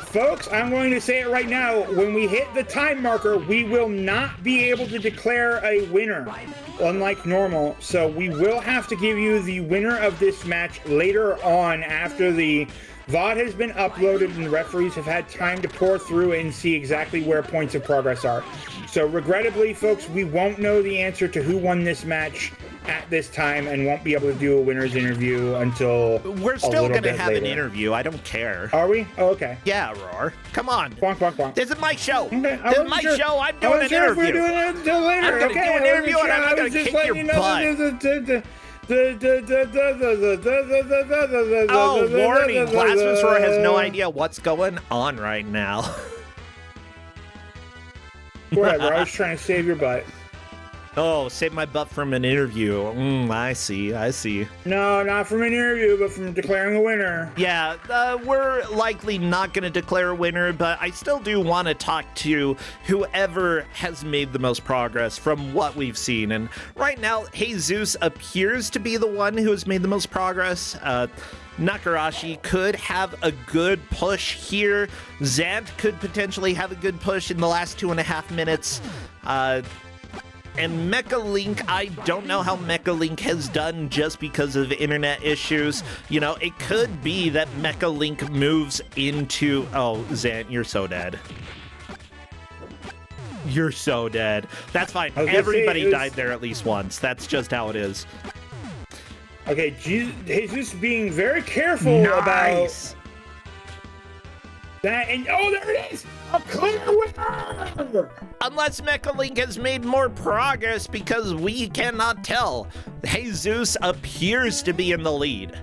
[SPEAKER 2] folks, I'm going to say it right now. When we hit the time marker, we will not be able to declare a winner, unlike normal. So we will have to give you the winner of this match later on after the VOD has been uploaded and the referees have had time to pour through and see exactly where points of progress are. So regrettably, folks, we won't know the answer to who won this match at this time and won't be able to do a winner's interview until
[SPEAKER 1] we're still going to have an interview. I don't care.
[SPEAKER 2] Are we? Oh, okay.
[SPEAKER 1] Yeah, Roar. Come on.
[SPEAKER 2] Bonk, bonk, bonk.
[SPEAKER 1] This is my show.
[SPEAKER 2] Okay.
[SPEAKER 1] This is my show. I'm doing an interview.
[SPEAKER 2] We're doing it until later.
[SPEAKER 1] I'm going to do an interview and I'm going to kick your butt. Oh, warning. Blasphemous Roar has no idea what's going on right now.
[SPEAKER 2] Whatever, I was trying to save your butt.
[SPEAKER 1] Oh, save my butt from an interview. I see.
[SPEAKER 2] No, not from an interview, but from declaring a winner.
[SPEAKER 1] Yeah, we're likely not going to declare a winner, but I still do want to talk to whoever has made the most progress from what we've seen. And right now, Jesus appears to be the one who has made the most progress. Nakarashi could have a good push here. Zant could potentially have a good push in the last 2.5 minutes. And Mecha Link, I don't know how Mecha Link has done just because of internet issues. You know, it could be that Mecha Link moves into... Oh, Zant, you're so dead. You're so dead. That's fine. Everybody died there at least once. That's just how it is.
[SPEAKER 2] Okay, Jesus being very careful about that. And oh, there it is! A clear winner!
[SPEAKER 1] Unless Mecha Link has made more progress, because we cannot tell. Jesus appears to be in the lead.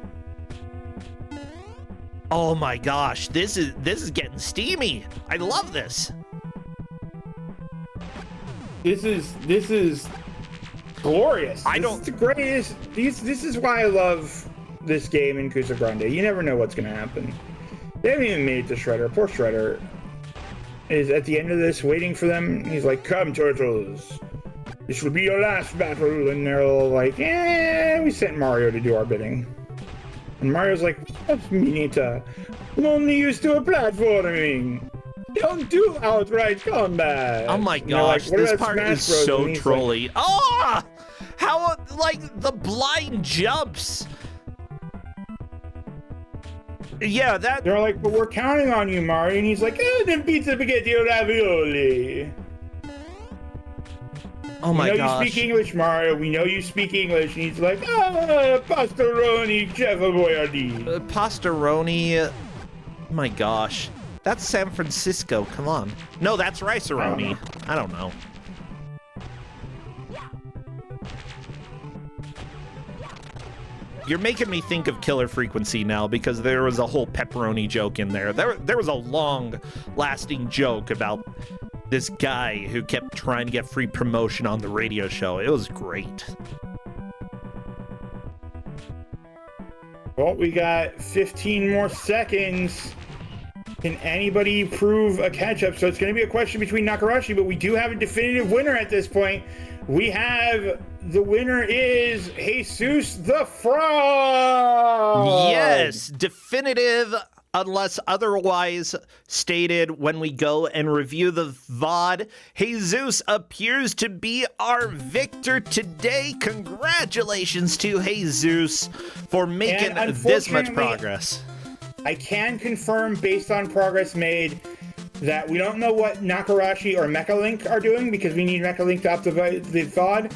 [SPEAKER 1] Oh my gosh, this is getting steamy. I love this.
[SPEAKER 2] This is glorious. This is the greatest. This is why I love this game in Kusogrand8. You never know what's gonna happen. They haven't even made it to Shredder. Poor Shredder is at the end of this waiting for them. He's like, "Come, turtles. This will be your last battle." And they're all like, we sent Mario to do our bidding. And Mario's like, Minita, I'm only used to a platforming. Don't do outright combat.
[SPEAKER 1] Oh my gosh,
[SPEAKER 2] like,
[SPEAKER 1] this part is so trolly.
[SPEAKER 2] Like,
[SPEAKER 1] how, like, the blind jumps. Yeah, that...
[SPEAKER 2] They're like, but we're counting on you, Mario. And he's like, then pizza, spaghetti, ravioli.
[SPEAKER 1] Oh my gosh.
[SPEAKER 2] We know you speak English, Mario. We know you speak English. And he's like, pastoroni, chef boyardee.
[SPEAKER 1] Pastoroni... Oh my gosh. That's San Francisco, come on. No, that's Rice-A-Roni. I don't know. You're making me think of Killer Frequency now because there was a whole pepperoni joke in there. There was a long-lasting joke about this guy who kept trying to get free promotion on the radio show. It was great.
[SPEAKER 2] Well, we got 15 more seconds. Can anybody prove a catch-up? So it's going to be a question between Nakarashi, but we do have a definitive winner at this point. We have the winner is Jesus the Frog.
[SPEAKER 1] Yes, definitive, unless otherwise stated when we go and review the VOD. Jesus appears to be our victor today. Congratulations to Jesus for making this much progress.
[SPEAKER 2] I can confirm, based on progress made, that we don't know what Nakarashi or Mecha Link are doing because we need Mecha Link to optimize the VOD.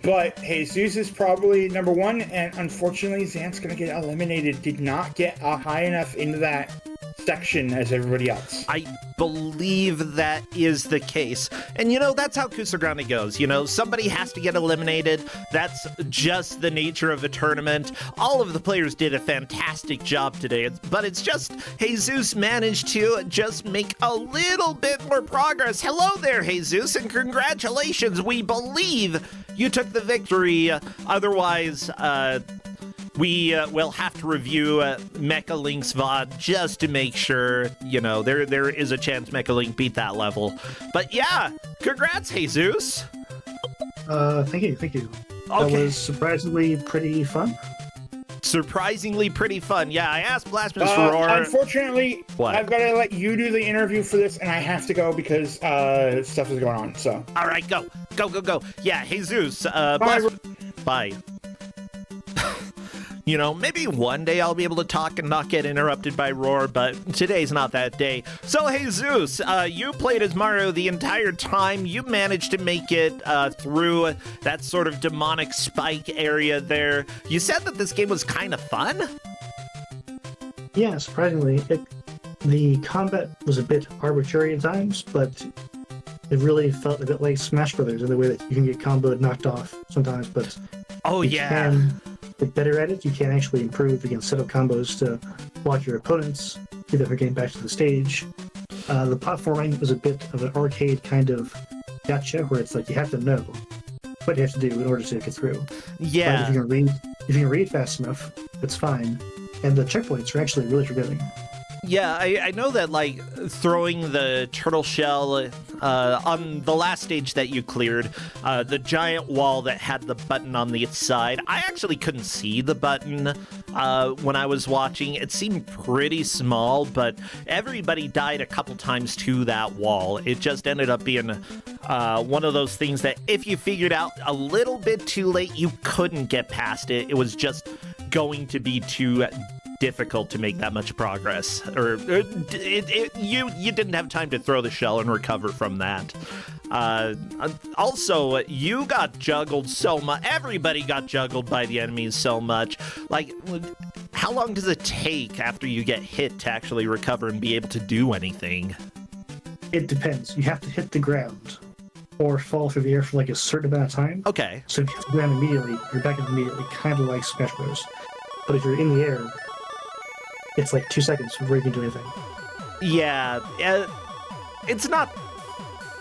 [SPEAKER 2] But Jesus is probably number one, and unfortunately, Zant's gonna get eliminated. Did not get high enough into that section as everybody else.
[SPEAKER 1] I believe that is the case. And you know, that's how Kusogrand8 goes. You know, somebody has to get eliminated. That's just the nature of a tournament. All of the players did a fantastic job today, but it's just Jesus managed to just make a little bit more progress. Hello there, Jesus, and congratulations. We believe you took the victory. Otherwise, we will have to review Mecha Link's VOD just to make sure, you know, there is a chance Mecha Link beat that level. But yeah, congrats, Jesus.
[SPEAKER 3] Thank you.
[SPEAKER 1] Okay.
[SPEAKER 3] That was surprisingly pretty fun.
[SPEAKER 1] Surprisingly pretty fun. Yeah, I asked Blasphemous Roar.
[SPEAKER 2] Unfortunately,
[SPEAKER 1] what?
[SPEAKER 2] I've got to let you do the interview for this, and I have to go because stuff is going on. So.
[SPEAKER 1] All right, go. Yeah, Jesus. Bye. You know, maybe one day I'll be able to talk and not get interrupted by Roar, but today's not that day. So, Jesus, you played as Mario the entire time. You managed to make it through that sort of demonic spike area there. You said that this game was kind of fun?
[SPEAKER 3] Yeah, surprisingly. The combat was a bit arbitrary at times, but it really felt a bit like Smash Brothers in the way that you can get comboed, knocked off sometimes, but you can get better at it. You can actually improve against setup combos to block your opponents, get them getting back to the stage. The platforming was a bit of an arcade kind of gotcha, where it's like you have to know. what you have to do in order to get through.
[SPEAKER 1] Yeah.
[SPEAKER 3] But if you can read fast enough, it's fine. And the checkpoints are actually really forgiving.
[SPEAKER 1] Yeah, I know that, like, throwing the turtle shell on the last stage that you cleared, the giant wall that had the button on the side, I actually couldn't see the button when I was watching. It seemed pretty small, but everybody died a couple times to that wall. It just ended up being one of those things that if you figured out a little bit too late, you couldn't get past it. It was just going to be too difficult to make that much progress, or you didn't have time to throw the shell and recover from that. Also, you got juggled so much. Everybody got juggled by the enemies so much. Like, how long does it take after you get hit to actually recover and be able to do anything?
[SPEAKER 3] It depends. You have to hit the ground or fall through the air for like a certain amount of time.
[SPEAKER 1] Okay.
[SPEAKER 3] So if you hit the ground immediately, you're back up immediately, kind of like Smash Bros. But if you're in the air, it's like 2 seconds before you can do anything.
[SPEAKER 1] Yeah, it's not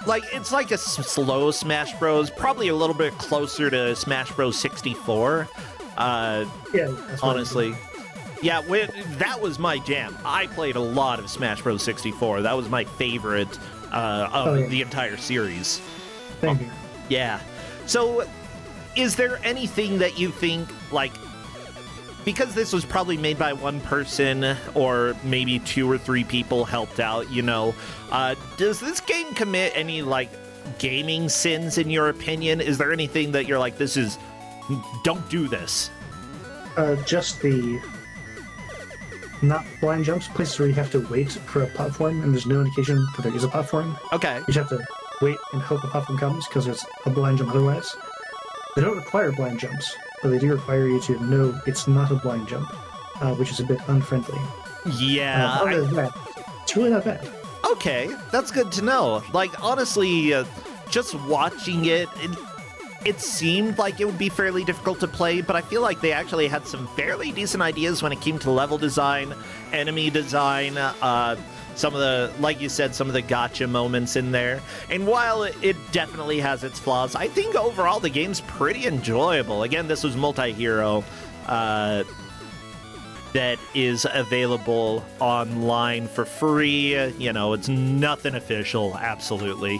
[SPEAKER 1] like it's like a slow Smash Bros. Probably a little bit closer to Smash Bros. 64.
[SPEAKER 3] Yeah, that's
[SPEAKER 1] Honestly. Yeah, that was my jam. I played a lot of Smash Bros. 64. That was my favorite of the entire series.
[SPEAKER 3] Thank you.
[SPEAKER 1] Yeah. So, is there anything that you think, like, because this was probably made by one person or maybe 2 or 3 people helped out, you know, does this game commit any, like, gaming sins in your opinion? Is there anything that you're like, don't do this?
[SPEAKER 3] Just the not blind jumps, places where you have to wait for a platform and there's no indication that there is a platform.
[SPEAKER 1] Okay.
[SPEAKER 3] You just have to wait and hope a platform comes because it's a blind jump otherwise. They don't require blind jumps, but they do require you to know it's not a blind jump, which is a bit unfriendly.
[SPEAKER 1] Yeah.
[SPEAKER 3] Other than that, it's really not bad.
[SPEAKER 1] Okay, that's good to know. Like, honestly, just watching it seemed like it would be fairly difficult to play, but I feel like they actually had some fairly decent ideas when it came to level design, enemy design, some of the, like you said, some of the gotcha moments in there. And while it definitely has its flaws, I think overall the game's pretty enjoyable. Again, this was Multihero that is available online for free. You know, it's nothing official, absolutely.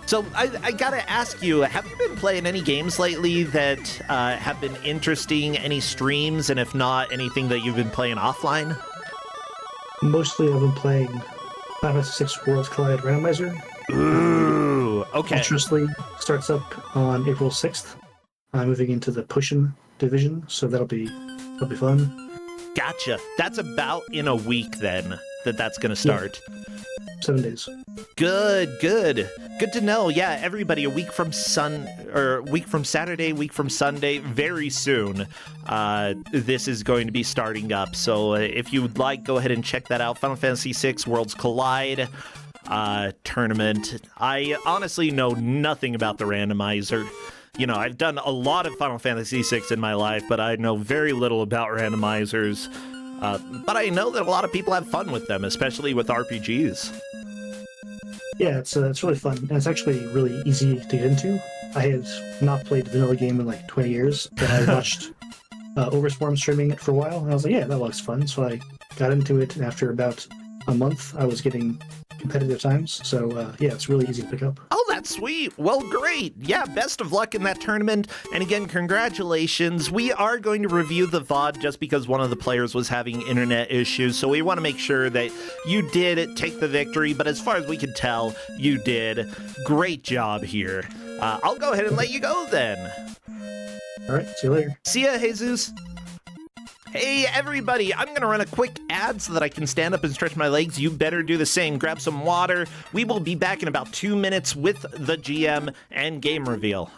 [SPEAKER 1] So I gotta ask you, have you been playing any games lately that have been interesting? Any streams? And if not, anything that you've been playing offline?
[SPEAKER 3] Mostly I've been playing Final Fantasy VI Worlds Collide Randomizer.
[SPEAKER 1] Ooh, okay.
[SPEAKER 3] Ultra starts up on April 6th. I'm moving into the Pushin division, so that'll be fun.
[SPEAKER 1] Gotcha. That's about in a week then that's gonna start.
[SPEAKER 3] Yeah. 7 days.
[SPEAKER 1] Good to know. Yeah, everybody, a week from Saturday, week from Sunday, very soon this is going to be starting up. So if you would like, go ahead and check that out. Final Fantasy VI Worlds Collide tournament. I honestly know nothing about the randomizer. You know, I've done a lot of Final Fantasy VI in my life, but I know very little about randomizers. But I know that a lot of people have fun with them, especially with RPGs.
[SPEAKER 3] Yeah, it's really fun, and it's actually really easy to get into. I had not played a vanilla game in like 20 years, but I watched Overswarm streaming it for a while, and I was like, yeah, that looks fun. So I got into it, and after about a month, I was getting competitive times. So yeah, it's really easy to pick up.
[SPEAKER 1] Oh, that's sweet. Well, great. Yeah, best of luck in that tournament. And again, congratulations. We are going to review the VOD just because one of the players was having internet issues. So we want to make sure that you did take the victory. But as far as we can tell, you did. Great job here. I'll go ahead and let you go then.
[SPEAKER 3] All right, see you later.
[SPEAKER 1] See ya, Jesus. Hey, everybody, I'm going to run a quick ad so that I can stand up and stretch my legs. You better do the same. Grab some water. We will be back in about 2 minutes with the GM and game reveal.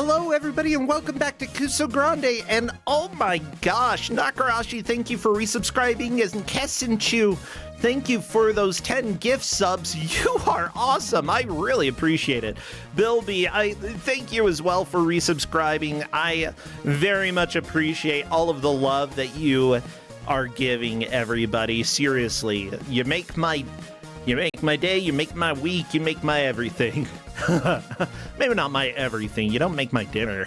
[SPEAKER 1] Hello, everybody, and welcome back to Kusogrand8. And oh my gosh, Nakarashi, thank you for resubscribing, and Kessenchu, thank you for those 10 gift subs. You are awesome. I really appreciate it. Bilby, I thank you as well for resubscribing. I very much appreciate all of the love that you are giving everybody. Seriously, you make my day, you make my week, you make my everything. Maybe not my everything. You don't make my dinner.